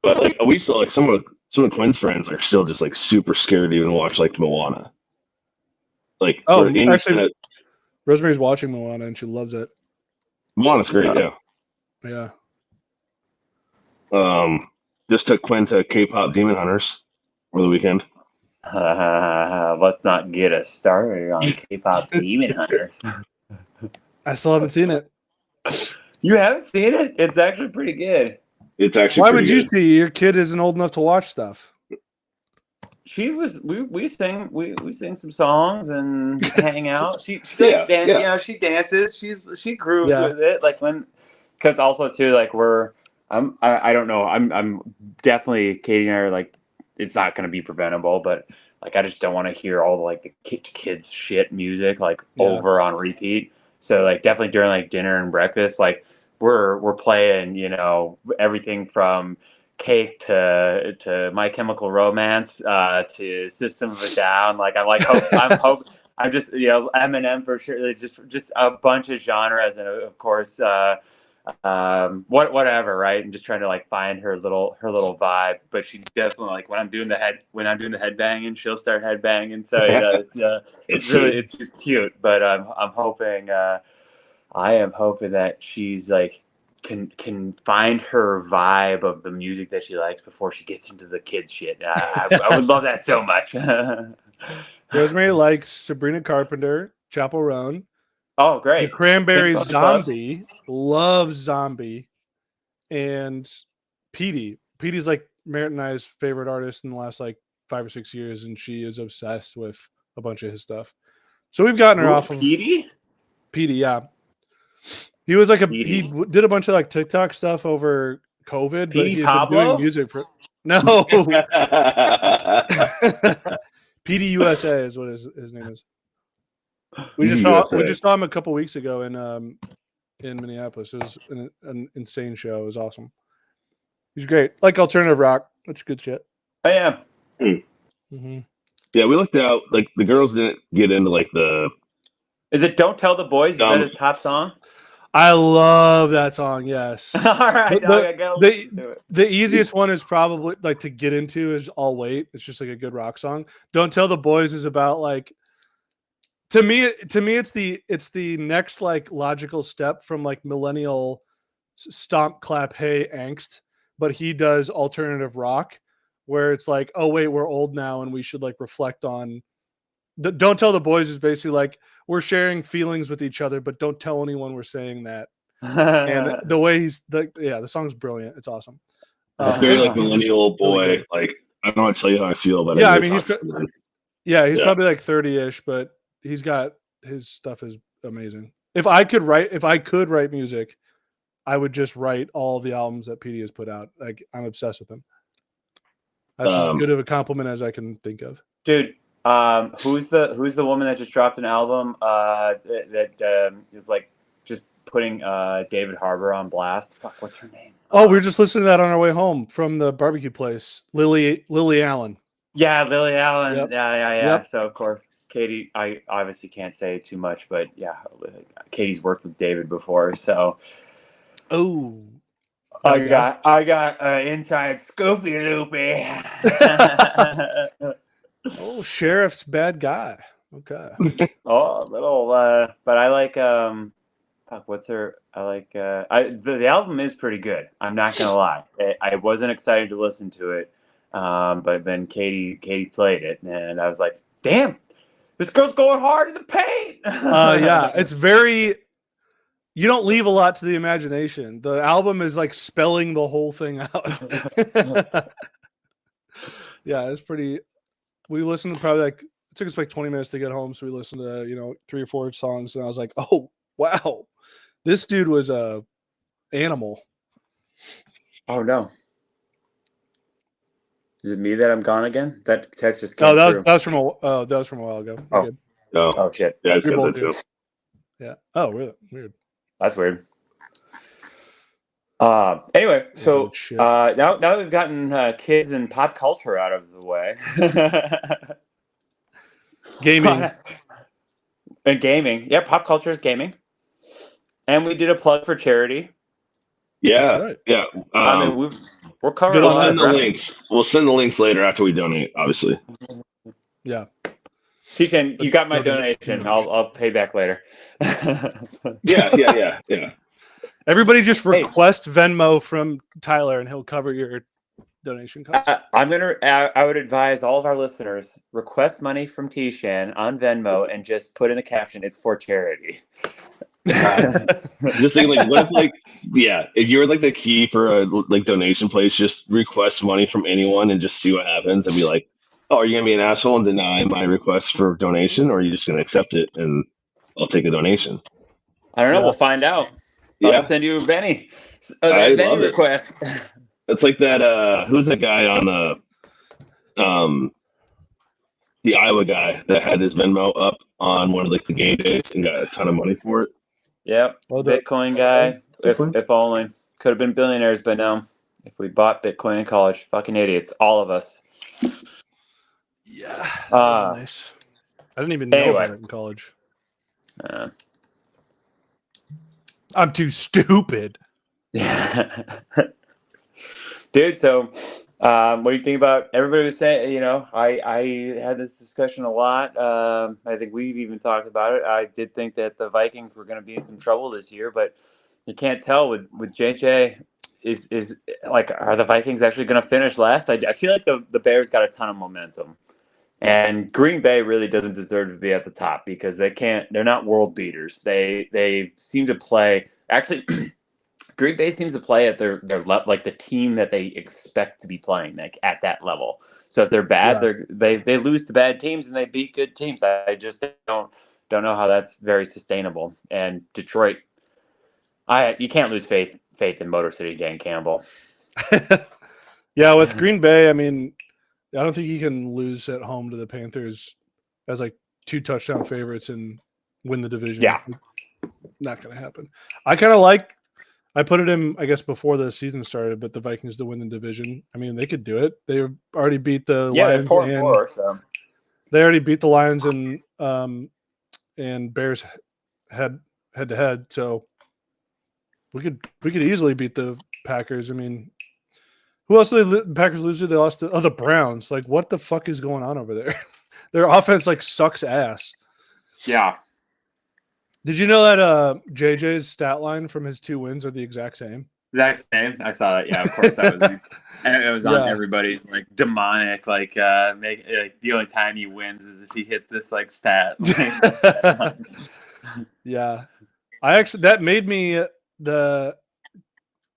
But like we still like some of Quinn's friends are still just like super scared to even watch like Moana. Like actually, Rosemary's watching Moana and she loves it. Moana's great, yeah. Yeah. Just took Quinn to K-pop Demon Hunters over the weekend. Let's not get us started on K-pop Demon Hunters. I still haven't seen it. You haven't seen it? It's actually pretty good. It's actually Why pretty would you good. see? Your kid isn't old enough to watch stuff. We sing some songs and hang out. She Yeah, dan- yeah. you know, she dances. She grooves Yeah. with it. Like because also too, like I don't know. I'm definitely, Katie and I are like, it's not going to be preventable, but like I just don't want to hear all the kids shit music like Yeah. over on repeat. So like definitely during like dinner and breakfast, like we're playing, everything from Cake to My Chemical Romance to System of a Down. Like I'm just Eminem for sure. Just a bunch of genres, and of course whatever, right? And just trying to like find her little vibe. But she definitely, like, when I'm doing the headbanging, she'll start headbanging. So it's really it's cute. But I'm hoping I am hoping that she's like can find her vibe of the music that she likes before she gets into the kids shit. I would love that so much. Rosemary likes Sabrina Carpenter, Chappell Roan. Oh, The great. Cranberries Big Club. Zombie, loves Zombie, and Petey. Petey's like Merritt and I's favorite artist in the last like 5 or 6 years, and she is obsessed with a bunch of his stuff. So we've gotten her off of Petey? Petey. Yeah, he was like Petey? he did a bunch of like TikTok stuff over COVID, but Petey he's been Pablo? doing music for no. Petey USA is what his name is. We just saw him a couple weeks ago in Minneapolis. It was an insane show. It was awesome. He's great. Like alternative rock. That's good shit. I am. Mm-hmm. Yeah, we looked out. Like the girls didn't get into like the. Is it "Don't Tell the Boys"? Is that his top song? I love that song. Yes. All right, dog, I gotta listen to it. The easiest one is probably like to get into is "I'll Wait." It's just like a good rock song. "Don't Tell the Boys" is about like. To me, it's the next like logical step from like millennial stomp clap hey angst, but he does alternative rock, where it's like, oh wait, we're old now and we should like reflect on. Don't Tell the Boys is basically like we're sharing feelings with each other, but don't tell anyone we're saying that. And the way the song's brilliant. It's awesome. It's very like millennial boy. Really like I don't know how to tell you how I feel, but yeah, I mean he's probably like 30-ish, but he's got his stuff is amazing. If I could write music, I would just write all the albums that PD has put out. Like I'm obsessed with him. That's as good of a compliment as I can think of. Dude, who's the woman that just dropped an album that is like just putting David Harbour on blast? Fuck, what's her name? Oh, we were just listening to that on our way home from the barbecue place. Lily Allen. Yeah, Lily Allen. Yep. Yeah. Yep. So of course, Katie. I obviously can't say too much, but yeah, Katie's worked with David before, so. Oh. I got inside Scoopy Loopy. Oh, Sheriff's bad guy. Okay. Oh, a little. But I like. Fuck, what's her? I like. The album is pretty good. I'm not gonna lie. I wasn't excited to listen to it, but then Katie played it, and I was like, damn, this girl's going hard in the paint. Yeah, it's very. You don't leave a lot to the imagination. The album is like spelling the whole thing out. Yeah, it's pretty. We listened to probably like it took us like 20 minutes to get home, so we listened to 3 or 4 songs, and I was like, oh wow, this dude was a animal. Oh no. Is it me that I'm gone again? That text just came Oh, that through. was from a while ago. You're good. Oh shit. Yeah, I just You're got that both too. Yeah. Oh, really? Weird. That's weird. Anyway, so Shit. now that we've gotten kids and pop culture out of the way, Gaming. and gaming, yeah, pop culture is gaming, and we did a plug for charity. Yeah, Right. yeah. I mean, we're covering Good a We'll lot send of the ground. links. We'll send the links later after we donate, obviously. Yeah. T-Shan, you got my donation. I'll pay back later. Yeah. Everybody just Hey. request Venmo from Tyler, and he'll cover your donation costs. I would advise all of our listeners request money from T-Shan on Venmo and just put in the caption, "It's for charity." Just thinking, like, what if, like, yeah, if you're like the key for a like donation place, just request money from anyone and just see what happens, and be like, oh, are you gonna be an asshole and deny my request for donation, or are you just gonna accept it and I'll take a donation? I don't know. Yeah. We'll find out. Yeah, I'll send you a Benny. I That Benny love it. request. It's like that. Who's that guy on the Iowa guy that had his Venmo up on one of like the game days and got a ton of money for it? Yep. Oh, the- Bitcoin guy. Bitcoin? If only. Could have been billionaires, but no. If we bought Bitcoin in college, fucking idiots, all of us. Yeah. Uh, Nice. I didn't even know anyway. about it in college. uh, I'm too stupid. Dude, so what do you think about everybody was saying, I had this discussion a lot. I think we've even talked about it. I did think that the Vikings were going to be in some trouble this year, but you can't tell with JJ is like, are the Vikings actually going to finish last? I feel like the Bears got a ton of momentum. And Green Bay really doesn't deserve to be at the top because they're not world beaters. They seem to play actually Green Bay seems to play at their like the team that they expect to be playing like at that level. So if they're bad, they lose to bad teams and they beat good teams. I just don't know how that's very sustainable. And Detroit, you can't lose faith in Motor City Dan Campbell. Yeah, with Green Bay, I mean, I don't think he can lose at home to the Panthers as like 2 touchdown favorites and win the division. Yeah. Not going to happen. I put it in, I guess, before the season started, but the Vikings to win the division. I mean, they could do it. They already beat the Lions. They're 4-4, so. They already beat the Lions and Bears head to head. So we could easily beat the Packers. I mean, who else did the Packers lose to? They lost to the Browns. Like, what the fuck is going on over there? Their offense like sucks ass. Yeah. Did you know that JJ's stat line from his 2 wins are the exact same? Exact same. I saw that. Yeah, of course that was. It was on everybody like demonic. Like the only time he wins is if he hits this like stat. Yeah, that made me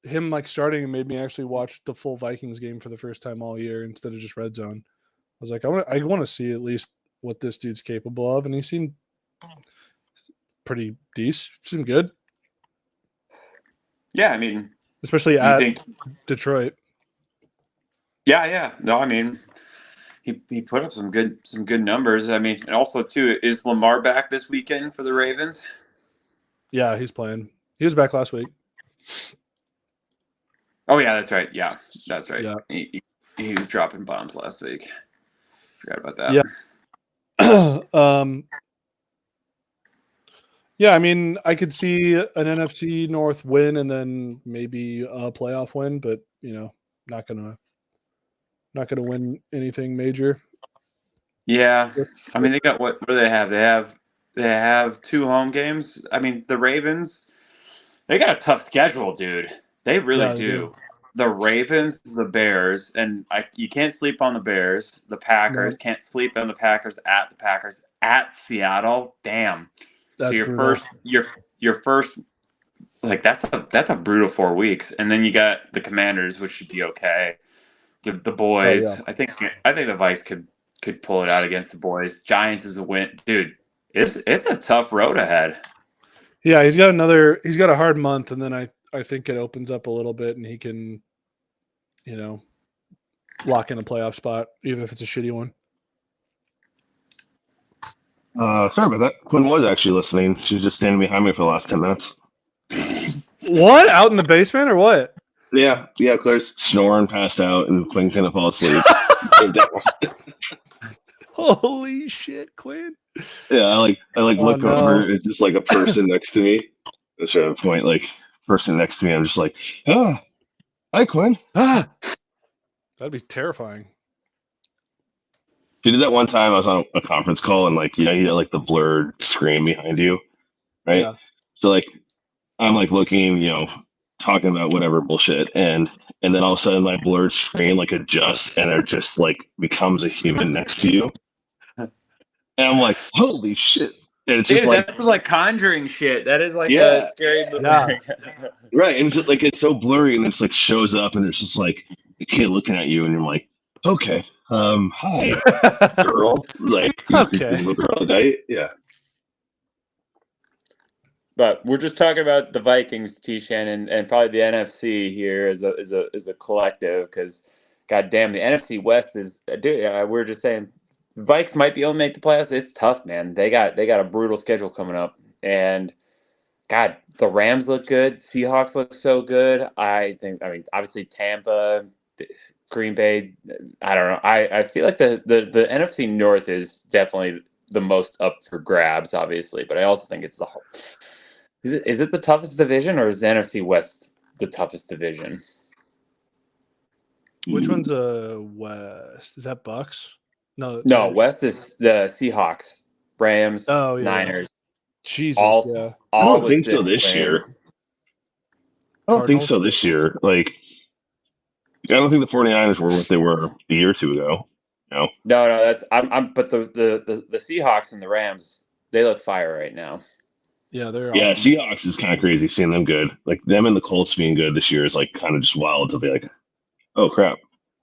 him like starting and made me actually watch the full Vikings game for the first time all year instead of just red zone. I was like, I want to see at least what this dude's capable of, and he seemed pretty decent. Seemed good. Yeah, I mean, especially at Detroit. Yeah. No, I mean, he put up some good numbers. I mean, and also too, is Lamar back this weekend for the Ravens? Yeah, he's playing. He was back last week. Oh yeah, that's right. Yeah, that's right. Yeah. He was dropping bombs last week. Forgot about that. Yeah. Yeah, I mean, I could see an NFC North win and then maybe a playoff win, but not gonna win anything major. Yeah, I mean, they got what do they have? They have 2 home games. I mean, the Ravens, they got a tough schedule, dude. They really do. The Ravens, the Bears, and you can't sleep on the Bears. The Packers can't sleep on the Packers at Seattle. Damn. That's so brutal. your first like that's a brutal 4 weeks, and then you got the Commanders, which should be okay. The boys, I think the Vikes could pull it out against the boys. Giants is a win, dude. It's a tough road ahead. Yeah, he's got a hard month, and then I think it opens up a little bit, and he can, lock in a playoff spot, even if it's a shitty one. Sorry about that. Quinn was actually listening. She was just standing behind me for the last 10 minutes. What? Out in the basement or what? Yeah. Claire's snoring, passed out, and Quinn couldn't fall asleep. Holy shit, Quinn! Yeah, I look over. It's just like a person next to me. That's right. Point like person next to me. I'm just like, hi, Quinn. That'd be terrifying. She did that one time. I was on a conference call, and you get like the blurred screen behind you, right? Yeah. So I'm like looking, talking about whatever bullshit, and then all of a sudden my blurred screen like adjusts and it just like becomes a human next to you, and I'm like, holy shit! And it's Dude, just like, that's like Conjuring shit. That is like yeah, a scary movie. Yeah. right, and it's just like it's so blurry, and it's like shows up, and it's just like a kid looking at you, and you're like, okay, hi, girl, like, Okay. girl, right? Yeah. But we're just talking about the Vikings, T-Shan, and probably the NFC here as a collective, because goddamn, the NFC West is, dude. We're just saying, the Vikes might be able to make the playoffs. It's tough, man. They got a brutal schedule coming up, and God, the Rams look good. Seahawks look so good. I mean, obviously Tampa, Green Bay. I don't know. I feel like the NFC North is definitely the most up for grabs, obviously, but I also think it's the. Is it the toughest division, or is the NFC West the toughest division? Which one's West? Is that Bucks? No. No, West is the Seahawks, Rams, Oh, yeah. Niners. Jesus. All I don't with think so 6 this year. wins. I don't think Cardinals? so this year. Like, I don't think the 49ers were what they were a year or two ago. No, that's but the Seahawks and the Rams, they look fire right now. Yeah, they're Yeah, awesome. Seahawks is kind of crazy seeing them good. Like them and the Colts being good this year is like kind of just wild to be like, oh crap,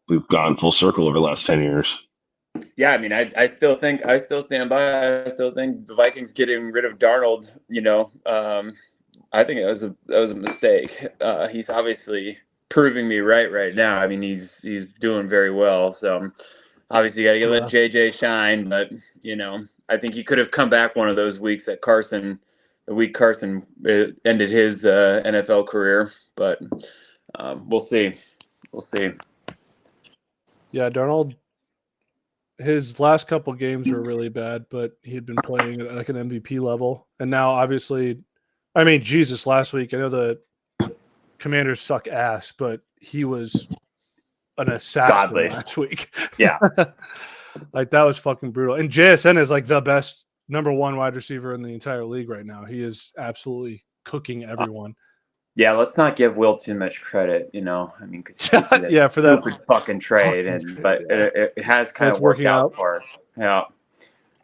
we've gone full circle over the last 10 years. Yeah, I mean, I still stand by. I still think the Vikings getting rid of Darnold, I think that was a mistake. He's obviously proving me right now. I mean, he's doing very well. So obviously, you got to let JJ shine. But I think he could have come back one of those weeks that the week Carson ended his NFL career. But we'll see. We'll see. Yeah, Darnold. His last couple games were really bad, but he had been playing at like an MVP level, and now obviously, I mean, Jesus, last week I know the Commanders suck ass, but he was an assassin Godly. last week. Yeah. Like that was fucking brutal. And JSN is like the best number 1 wide receiver in the entire league right now. He is absolutely cooking everyone. Yeah, let's not give Will too much credit, I mean, because yeah, for that stupid fucking trade, but it has kind of worked out for. Yeah,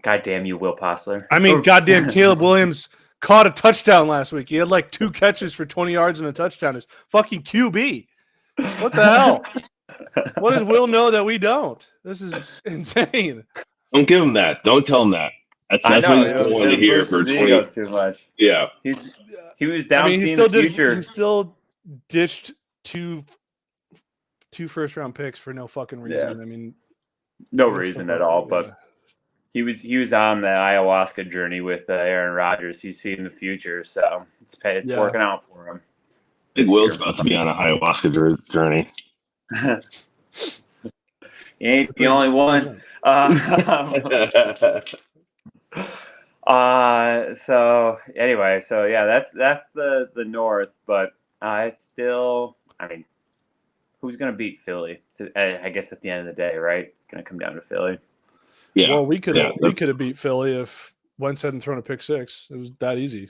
goddamn you, Will Postler. I mean, goddamn Caleb Williams caught a touchdown last week. He had like 2 catches for 20 yards and a touchdown. His fucking QB. What the hell? What does Will know that we don't? This is insane. Don't give him that. Don't tell him that. That's what he's going to hear for 20. Too much. Yeah. He was down. I mean, he still ditched two first-round picks for no fucking reason. Yeah. I mean, no reason at all. But he was on the ayahuasca journey with Aaron Rodgers. He's seen the future, so it's working out for him. Big Will's about to be on a ayahuasca journey. He ain't the only one. So anyway, so yeah, that's the North, but it's still, I mean, who's gonna beat Philly? I guess at the end of the day, right? It's gonna come down to Philly. Yeah. Well, we could have beat Philly if Wentz hadn't thrown a pick six. It was that easy.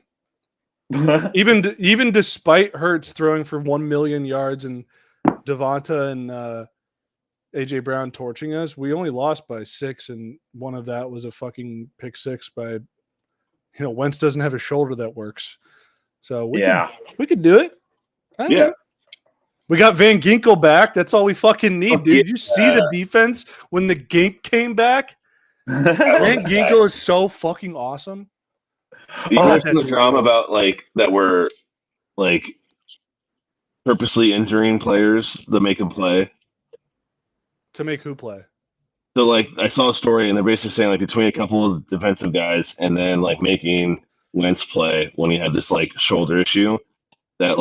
even despite Hurts throwing for 1 million yards and Devonta and AJ Brown torching us, we only lost by 6, and one of that was a fucking pick six by, Wentz doesn't have a shoulder that works. So we could do it. Yeah. We got Van Ginkel back. That's all we fucking need, dude. Did you see the defense when the Gink came back? Van Ginkel is so fucking awesome. You listen to the drama about that we're purposely injuring players that make them play. To make who play? So I saw a story and they're basically saying between a couple of defensive guys and then making Wentz play when he had this shoulder issue, that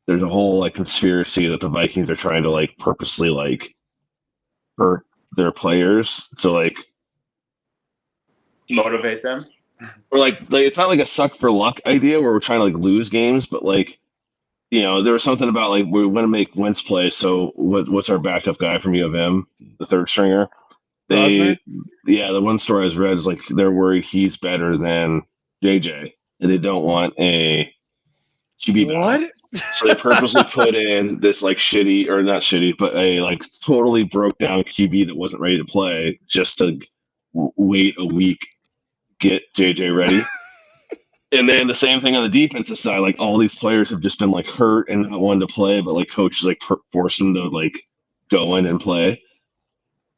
there's a whole conspiracy that the Vikings are trying to purposely hurt their players to motivate them. Or it's not a suck for luck idea where we're trying to lose games, but there was something about we want to make Wentz play. So what's our backup guy from U of M, the third stringer? The one story I was read is they're worried he's better than JJ, and they don't want a QB battle. What? So they purposely put in this like shitty, or not shitty, but a like totally broke down QB that wasn't ready to play just to wait a week, get JJ ready. And then the same thing on the defensive side. Like all these players have just been like hurt and not wanting to play, but like coaches like forced them to like go in and play.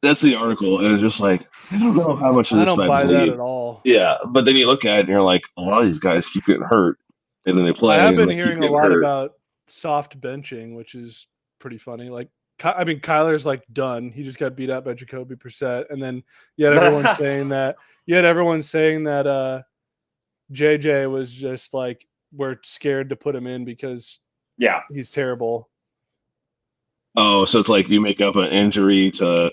That's the article, and it's just like I don't know how much of I this don't I buy that believe. at all. Yeah, but then you look at it and you're like, a lot of these guys keep getting hurt, and then they play. I have and been they keep hearing a getting lot hurt. about soft benching, which is pretty funny. Like, I mean, Kyler's like done. He just got beat out by Jacoby Brissett, and then you had everyone saying that. JJ was just like, we're scared to put him in because Yeah. he's terrible. Oh, so it's like you make up an injury to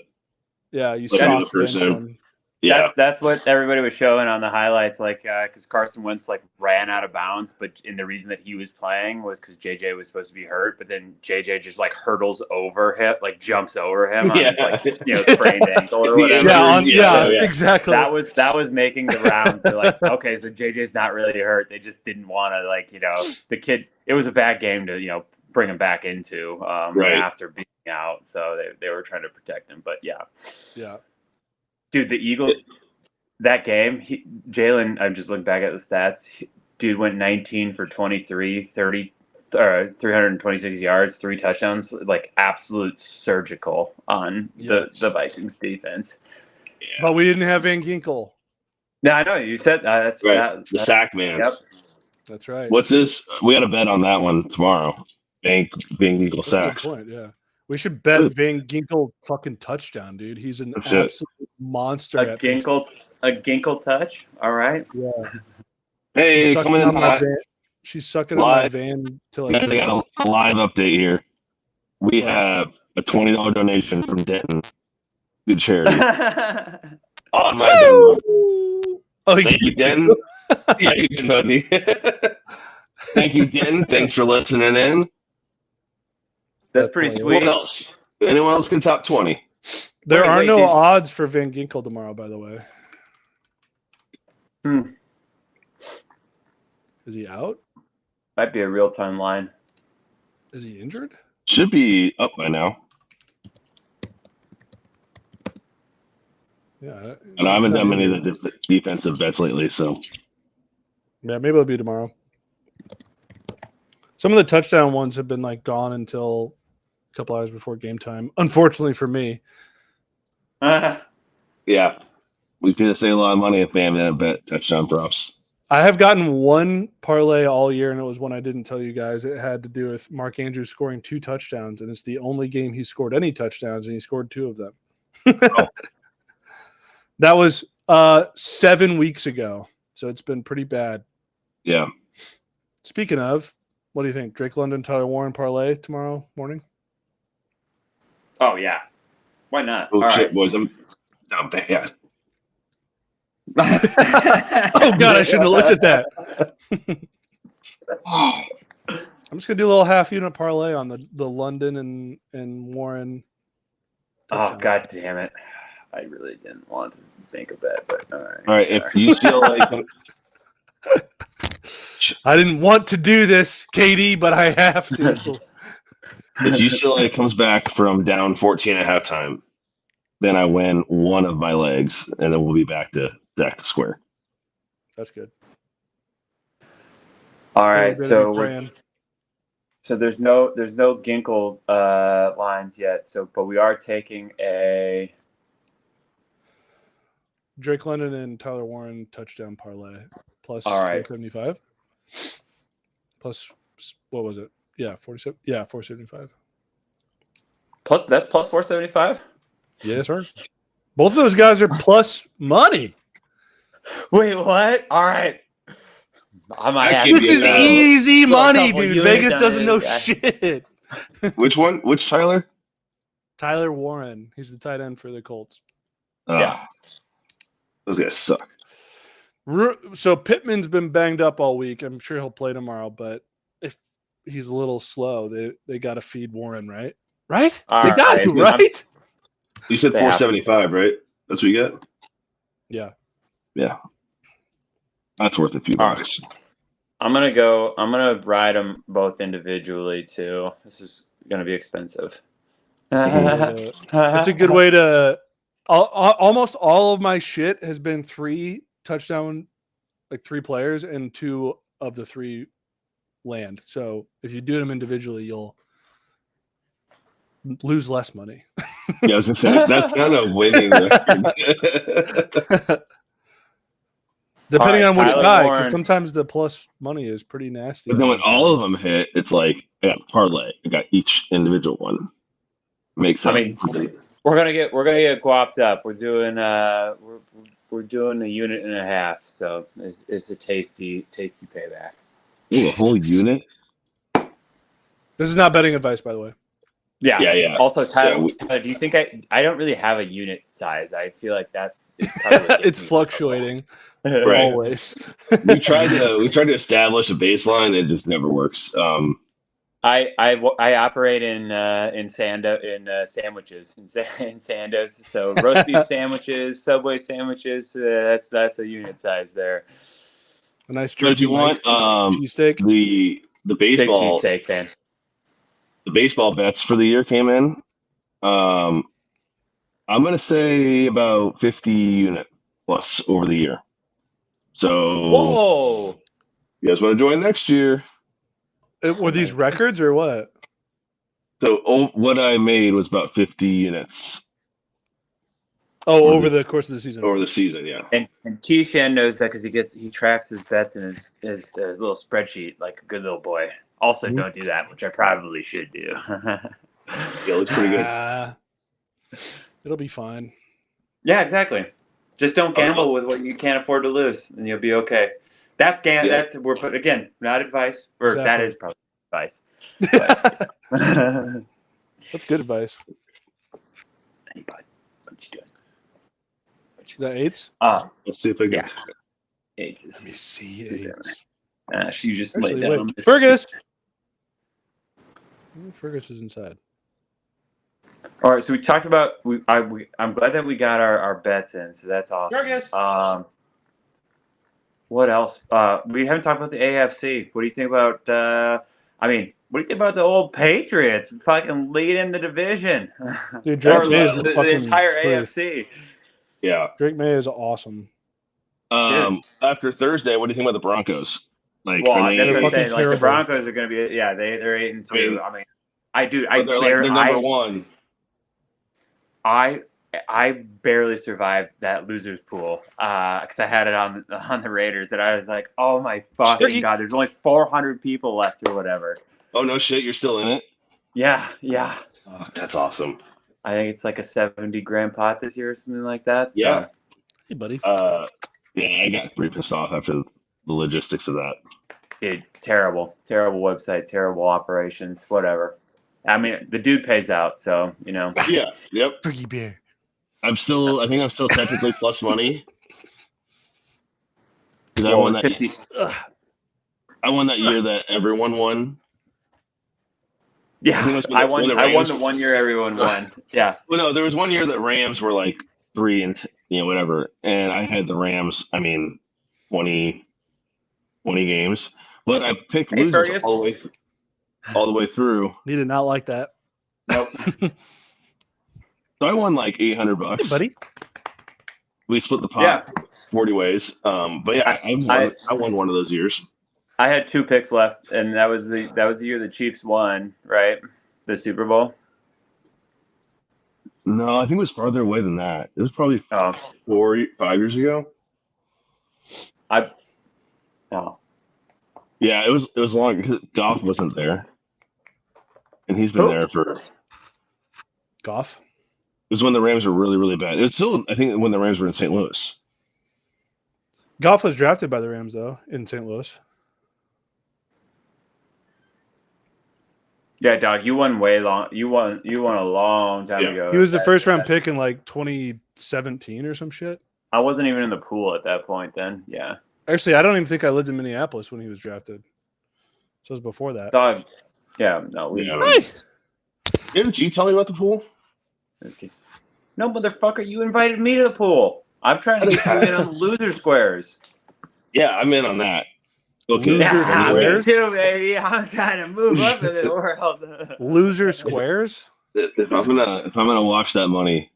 Yeah, you Like, soft the bench person- him. yeah. That's what everybody was showing on the highlights, like because Carson Wentz like ran out of bounds, and the reason that he was playing was because JJ was supposed to be hurt, but then JJ just like hurdles over him, like jumps over him on his like sprained ankle or whatever. Yeah, Exactly. That was making the rounds. They're like, okay, so JJ's not really hurt. They just didn't want to the kid. It was a bad game to bring him back into Right. after being out. So they were trying to protect him, but yeah. Dude, the Eagles, that game, Jalen, I'm just looking back at the stats. Dude went 19 for 23, 326 yards, 3 touchdowns, like absolute surgical on the Vikings defense. Yeah. But we didn't have Van Ginkel. No, I know. You said that's Right. The sack man. Yep. That's right. What's this? We got a bet on that one tomorrow. Bank Eagle That's a good sacks. point, yeah. We should bet Van Ginkel fucking touchdown, dude. He's an Oh, shit. absolute monster. A Ginkle touch. All right. Yeah. Hey, She's coming sucking in on my hot. van. She's sucking on my Live. van till Guys, I got a live update here. We What? have a $20 donation from Denton. Good charity. On my Venmo. Oh, Thank you, Denton. Yeah, you can buddy. Thank you, Denton. Thanks for listening in. That's pretty That's sweet. What else? Anyone else can top 20? There Wait, are wait, no did- odds for Van Ginkel tomorrow, by the way. Hmm. Is he out? Might be a real time line. Is he injured? Should be up by now. Yeah. And I haven't done many of the defensive bets lately, so Yeah, maybe it'll be tomorrow. Some of the touchdown ones have been like gone until a couple hours before game time. Unfortunately for me. yeah. We could save a lot of money if Bam didn't bet touchdown props. I have gotten one parlay all year, and it was one I didn't tell you guys. It had to do with Mark Andrews scoring 2 touchdowns, and it's the only game he scored any touchdowns, and he scored 2 of them. Oh. That was 7 weeks ago, so it's been pretty bad. Yeah. Speaking of, what do you think? Drake London, Tyler Warren parlay tomorrow morning? Oh yeah. Why not? Oh All shit, right. boys. I'm bad. Oh God, I shouldn't have looked at that. Oh, I'm just gonna do a little half unit parlay on the London and Warren. Oh touchdowns. God damn it! I really didn't want to think of that, but all right. all right. If you feel like I didn't want to do this, Katie, but I have to. if UCLA comes back from down 14 at halftime, then I win one of my legs, and then we'll be back to square. That's good. All right, Better so be praying. there's no Ginkle lines yet. But we are taking a Drake London and Tyler Warren touchdown parlay plus All right. 475. Plus what was it? Yeah, 47. Yeah, 475. plus. That's plus 475. Yes, sir. Both of those guys are plus money. Wait, what? All right. I might have This This to is get a- easy Throw a money, couple dude. units Vegas on doesn't it, know guy. shit. Which one? Which Tyler? Tyler Warren. He's the tight end for the Colts. Yeah. Those guys suck. So Pittman's been banged up all week. I'm sure he'll play tomorrow, but if he's a little slow, they got to feed Warren, right? Right? All They got right. to, right? You said They have to. 475, right? That's what you got? Yeah. Yeah. That's worth a few All right. bucks. I'm gonna ride them both individually too. This is gonna be expensive. It's a good way to. Almost all of my shit has been 3 touchdown, like 3 players, and 2 of the 3 land. So if you do them individually, you'll lose less money. Yeah, I was gonna say that's kind of winning record. Depending All on right, which Tyler guy, Warren. because sometimes the plus money is pretty nasty. But then when all of them hit, it's like I got parlay. I got each individual one. Makes sense. I mean, we're gonna get guapped up. We're doing we're doing a unit and a half, so it's a tasty payback. Ooh, a whole unit. This is not betting advice, by the way. Yeah. Yeah. Also, Tyler, Yeah, Tyler, do you think I don't really have a unit size? I feel like that is probably what It's gets me in fluctuating trouble. Right. always. we tried to establish a baseline. It just never works. I operate in sandwiches in Sandos. So roast beef sandwiches, Subway sandwiches. That's a unit size there. A nice But if Jersey you want cheesesteak. the Big baseball cheesesteak fan. the baseball bets for the year came in. I'm gonna say about 50 unit plus over the year. So Whoa! you guys want to join next year? Were these records or what? So what I made was about 50 units Oh, over the course of the season. over the season. Yeah. And T-Shan knows that because he tracks his bets in his little spreadsheet like a good little boy. Also, don't do that, which I probably should do. Yeah, it looks pretty good. It'll be fine. Yeah, exactly. Just don't gamble with what you can't afford to lose, and you'll be okay. That's again not advice, or Exactly. that is probably advice. That's good advice. Hey, bud, what you doing? Is that 8s? Let's see if I can. Yeah. It's Let me see 8s. she just Actually, laid down. wait. Fergus! Fergus is inside. All right, so we talked about I'm glad that we got our bets in, so that's awesome. Fergus! What else? We haven't talked about the AFC. What do you think about? What do you think about the old Patriots fucking leading the division? Dude, Drake Or May is the the fucking entire truth. AFC. Yeah. Drake May is awesome. After Thursday, what do you think about the Broncos? Like, Well, are that's they, what I'm fucking saying. Like the terrible. Broncos are going to be, they're 8-2. they're number one. I barely survived that losers pool because I had it on the Raiders, and I was like, oh my fucking god, there's only 400 people left or whatever. Oh no shit, you're still in it? Yeah. Oh, that's awesome. I think it's like a 70 grand pot this year or something like that. So. Yeah. Hey, buddy. Yeah, I got pretty pissed off after the logistics of that. Dude, terrible website, terrible operations, whatever. I mean, the dude pays out, so you know. Yeah. Yep. Freaky bear. I think I'm still technically plus money. Because Well, 50. I won that year that everyone won. Yeah, I won Rams- the 1 year everyone won. Yeah. Well, no, there was 1 year that Rams were like 3 and whatever, and I had the Rams. 20 games, but I picked Hey, losers Fergus. all the way through. He did not like that. Nope. So I won like $800. Hey, buddy. We split the pot 40 ways. But yeah, I won one of those years. I had 2 picks left, and that was the year the Chiefs won, right? The Super Bowl. No, I think it was farther away than that. It was probably 5 years ago. No. Yeah, it was long because Goff wasn't there, and he's been there for. Goff. It was when the Rams were really, really bad. It was still, I think, when the Rams were in St. Louis. Goff was drafted by the Rams though in St. Louis. Yeah, dog, you won way long. You won a long time ago. He was the first round pick in like 2017 or some shit. I wasn't even in the pool at that point then. Yeah. Actually, I don't even think I lived in Minneapolis when he was drafted. So it was before that. Dog. Yeah, no. Didn't G tell you about the pool? No, motherfucker, you invited me to the pool. I'm trying to get you in on the loser squares. Yeah, I'm in on that. Okay. Loser Yeah, me squares? too, baby. I'm trying to move up in the world. Loser squares? If I'm gonna watch that money,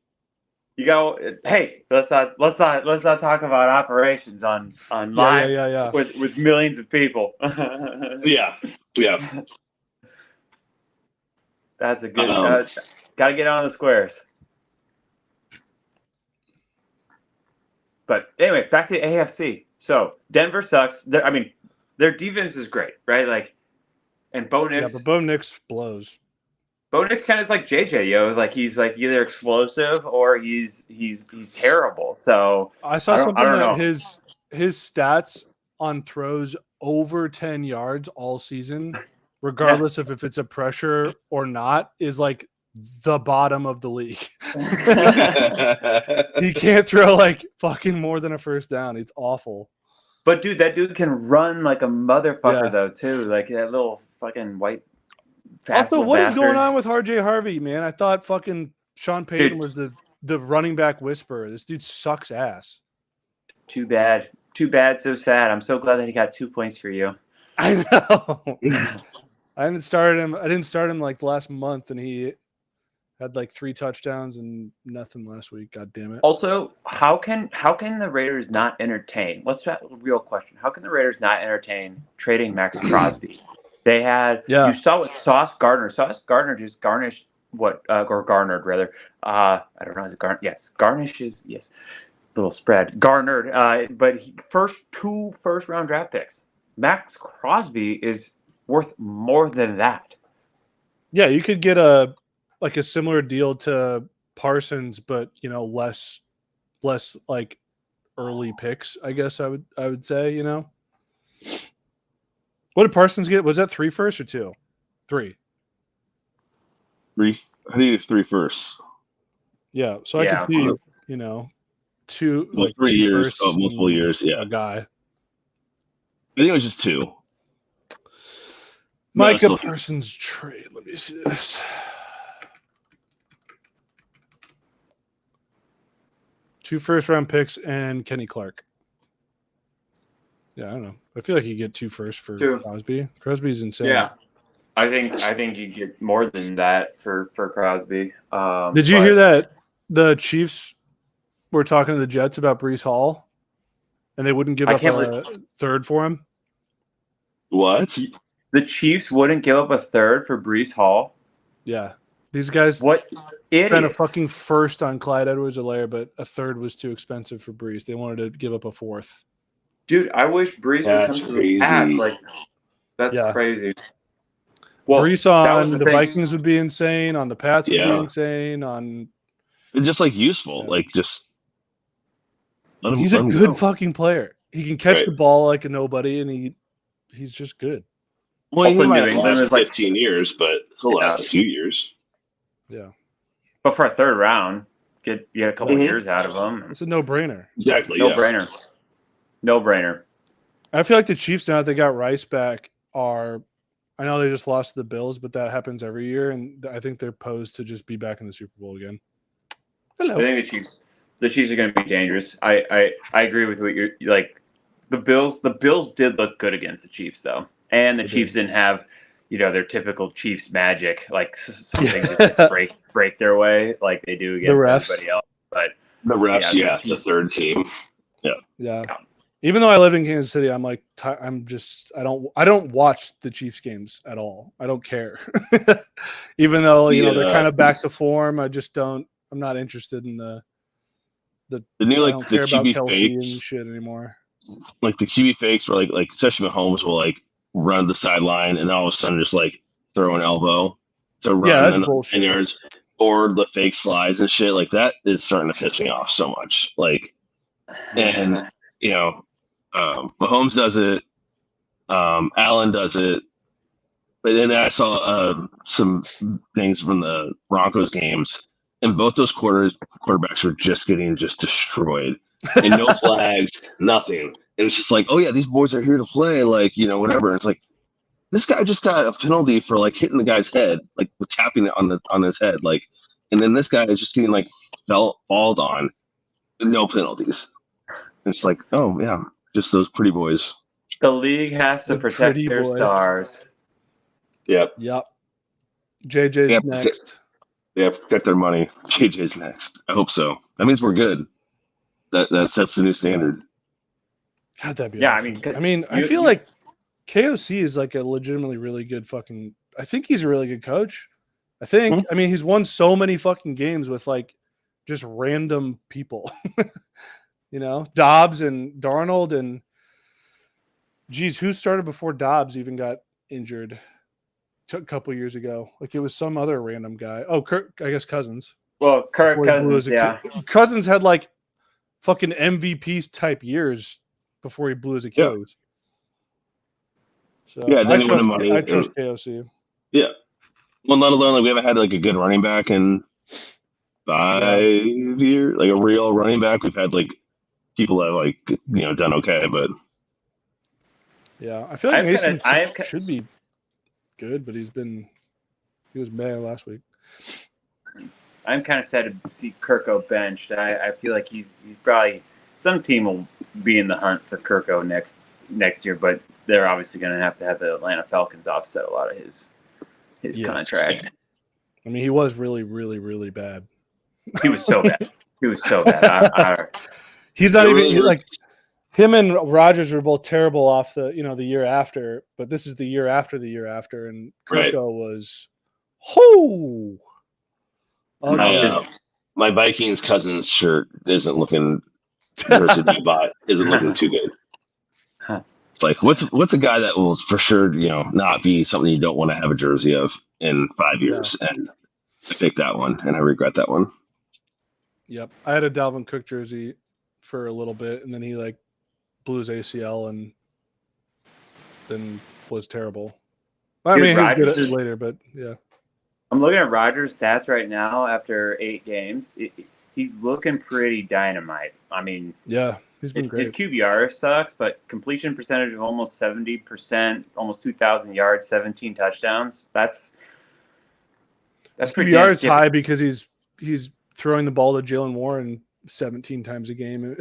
You go. Hey, let's not talk about operations on live Yeah. with millions of people. yeah. That's a good. Um, Got to get on the squares. But anyway, back to the AFC. So Denver sucks. Their defense is great, right? Like, and Bo Yeah, Nix. but Bo Nix blows. Bo Nix kind of is like JJ, yo. Like he's like either explosive or he's terrible. So I saw I something don't that know. his stats on throws over 10 yards all season, regardless of if it's a pressure or not, is like the bottom of the league. He can't throw like fucking more than a first down. It's awful. But dude, that dude can run like a motherfucker Yeah. though too. Like that little fucking white. Also, little what is bastard. going on with RJ Harvey, man? I thought fucking Sean Payton Dude. was the running back whisperer. This dude sucks ass. Too bad. So sad. I'm so glad that he got 2 points for you. I know. I didn't start him like the last month, and he had like 3 touchdowns and nothing last week. God damn it. Also, how can the Raiders not entertain? Let's ask a real question. How can the Raiders not entertain trading Max Crosby? They had you saw what Sauce Gardner. Sauce Gardner just garnished what or garnered rather. I don't know. Is it yes, garnishes. Yes, little spread garnered. But two first round draft picks. Max Crosby is worth more than that. Yeah, you could get a similar deal to Parsons, but less like early picks. I guess I would say. What did Parsons get? Was that 3 firsts or 2? 3. 3. I think it's 3 firsts. Yeah, so I could see 2 like 3 2 years, firsts multiple and years. Yeah, a guy. I think it was just 2. Micah No, Parsons trade. Let me see this. 2 first-round picks and Kenny Clark. Yeah, I don't know. I feel like you get 2 firsts for 2. Crosby. Crosby's insane. Yeah, I think you get more than that for Crosby. Did you hear that the Chiefs were talking to the Jets about Breece Hall, and they wouldn't give up a third for him? What? The Chiefs wouldn't give up a third for Breece Hall? Yeah, these guys What spent a idiots. fucking first on Clyde Edwards-Helaire, but a third was too expensive for Breece. They wanted to give up a 4th. Dude, I wish Breece would come to the Pats. Like, that's crazy. Well, Breece on the Vikings would be insane. On the Pats would be insane. On just like useful, like just. He's a good fucking player. He can catch the ball like a nobody, and he's just good. Well, Also, he might New have last England is 15 years, but he'll last a few years. Yeah. But for a third round, get a couple of years out of him. It's a no-brainer. Exactly. No-brainer. No-brainer. I feel like the Chiefs, now that they got Rice back, I know they just lost to the Bills, but that happens every year, and I think they're posed to just be back in the Super Bowl again. Hello. I think the Chiefs are going to be dangerous. I agree with what you're like. The Bills did look good against the Chiefs though, and the Chiefs didn't have their typical Chiefs magic, like something just break their way like they do against everybody else. But the refs, the third team, yeah. Even though I live in Kansas City, I'm like I don't watch the Chiefs games at all. I don't care. Even though they're kind of back to form, I just don't. I'm not interested in the new I don't care about QB Kelsey fakes and shit anymore. Like the QB fakes where like especially Mahomes will like run the sideline and then all of a sudden just like throw an elbow to run and 10 yards, or the fake slides and shit like that is starting to piss me off so much. Like, and Mahomes does it, Allen does it, but then I saw some things from the Broncos games, and both those quarterbacks were just getting destroyed, and no flags, nothing. And it's just like, oh yeah, these boys are here to play, like whatever. And it's like this guy just got a penalty for like hitting the guy's head, like with tapping it on his head, like, and then this guy is just getting like balled on, no penalties. And it's like, oh yeah, just those pretty boys. The league has to The protect pretty their boys. stars. Yep. Yep. JJ's Yeah, next. They have to protect their money. JJ's next. I hope so. That means we're good. That sets the new standard. God, that'd be Yeah, I awesome. mean, 'cause I feel like KOC is like a legitimately really good fucking. I think he's a really good coach. I think. I mean, he's won so many fucking games with like just random people. Dobbs and Darnold and. Geez, who started before Dobbs even got injured? A couple years ago, like it was some other random guy. Oh, Kirk, I guess Cousins. well, Kirk Before he blew Cousins, his yeah. Cousins had like fucking MVP type years before he blew his Achilles. So Yeah, I then he won trust, the money. I trust KOC. Yeah. Well, not alone. Like we haven't had like a good running back in 5 years. Like a real running back. We've had like people that like done okay, but Yeah, I feel like Mason I am should be good, but he was bad last week. I'm kind of sad to see Kirko benched. I feel like he's probably some team will be in the hunt for Kirko next year, but they're obviously going to have the Atlanta Falcons offset a lot of his Yes. contract. I mean, he was really, really, really bad. He was so bad. He was so bad. He's not It even really like him and Rodgers were both terrible off the year after, but this is the year after the year after, and Right. Kirko was my Vikings Cousins shirt isn't looking jersey that you bought isn't looking too good. Huh. It's like what's a guy that will for sure not be something you don't want to have a jersey of in 5 years, and I picked that one and I regret that one. Yep, I had a Dalvin Cook jersey for a little bit, and then he like blew his ACL and then was terrible. I Dude, mean, he was good Rodgers later, but yeah. I'm looking at Rodgers' stats right now after 8 games. He's looking pretty dynamite. I mean, Yeah, he's been great. his QBR sucks, but completion percentage of almost 70%, almost 2,000 yards, 17 touchdowns. That's pretty QBR damn is skippy. high because he's throwing the ball to Jalen Warren 17 times a game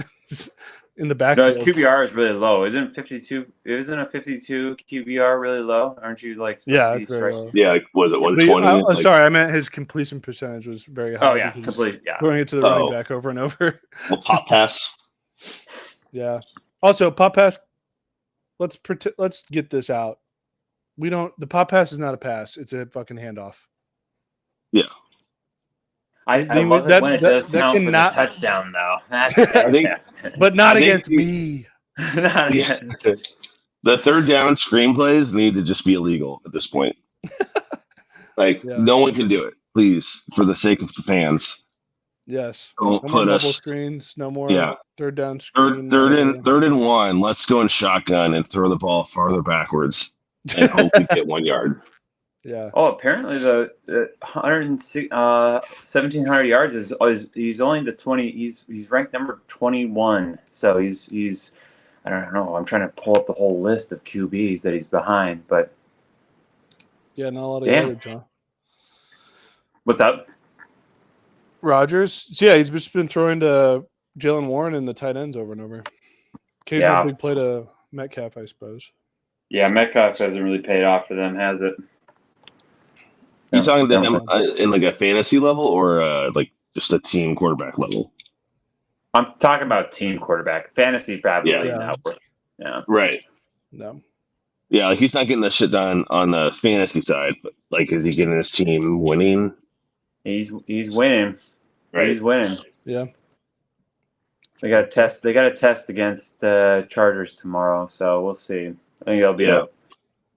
in the No, backfield. his QBR is really low. Isn't a 52 QBR really low? Aren't you like? Yeah, it's very low. Yeah, like, was it But 120? sorry, I meant his completion percentage was very high. Oh yeah, because complete. Yeah. throwing it to the running back over and over. Well, pop pass. Yeah. Also, pop pass. Let's get this out. The pop pass is not a pass. It's a fucking handoff. Yeah. I mean, love it when it does that count for the cannot- touchdown though. I think- But not I think against me. Not again. The third down screenplays need to just be illegal at this point. Like Yeah. no one can do it. Please, for the sake of the fans, Yes. don't No more put mobile us screens. No more Yeah. third down screen. third and one. Let's go in shotgun and throw the ball farther backwards and hope we get 1 yard. Yeah. Oh, apparently the 1,700 yards is he's only the 20. He's ranked number 21. So he's I don't know. I'm trying to pull up the whole list of QBs that he's behind, but Yeah, not a lot of Damn. yardage, huh? what's up? Rodgers. So yeah, he's just been throwing to Jalen Warren and the tight ends over and over. Occasional Yeah. big play to Metcalf, I suppose. Yeah, Metcalf hasn't really paid off for them, has it? You talking to him Yeah. in like a fantasy level or like just a team quarterback level? I'm talking about team quarterback. Fantasy probably Yeah. not worth. Yeah. Right. No. Yeah, like he's not getting the shit done on the fantasy side, but like is he getting his team winning? He's winning. Right. He's winning. Yeah. They got a test against Chargers tomorrow, so we'll see. I think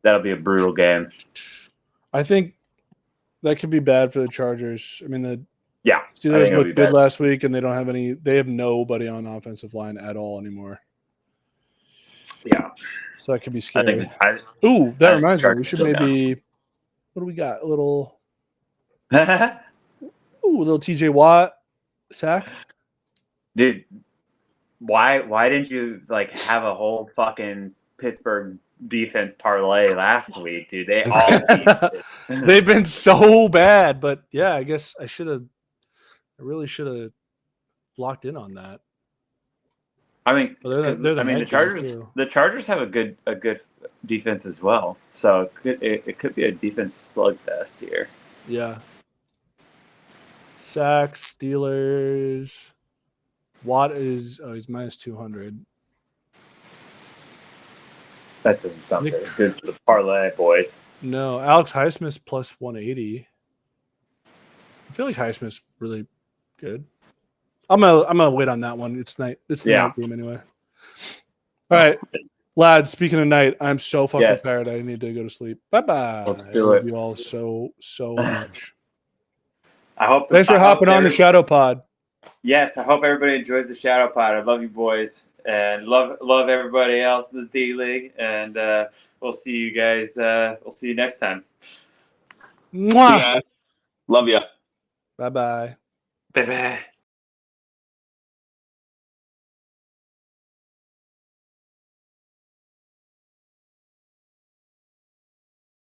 that'll be a brutal game. I think that could be bad for the Chargers. I mean, the Yeah. I Steelers think it'll looked be good bad. last week, and they have nobody on offensive line at all anymore. Yeah. So that could be I scary. think Ooh, that I- reminds me. We Chargers should still maybe. What do we got? A little that little TJ Watt sack. dude, why didn't you like have a whole fucing Pittsburgh defense parlay last week, dude? They all They've been so bad, but yeah, I guess I really should have locked in on that. I mean, Well, they're 'cause, the I mean, the night game, Chargers. too. The Chargers have a good defense as well. So it could be a defensive slugfest here. Yeah. Sacks, Steelers. Watt is he's minus 200. That doesn't sound Nick- very good for the parlay, boys. No, Alex Highsmith's plus 180. I feel like Highsmith's really good. I'm gonna wait on that one. It's night. It's the Yeah. night game anyway. All right, lads. Speaking of night, I'm so fucking Yes. tired. I need to go to sleep. Bye bye. Let's I do love it. you all so much. I hope. Thanks for I hope hopping on the every- Shadow Pod. Yes, I hope everybody enjoys the Shadow Pod. I love you, boys, and love everybody else in the D League. And we'll see you guys. We'll see you next time. Mwah. Yeah. Love ya. Bye bye. Bye bye.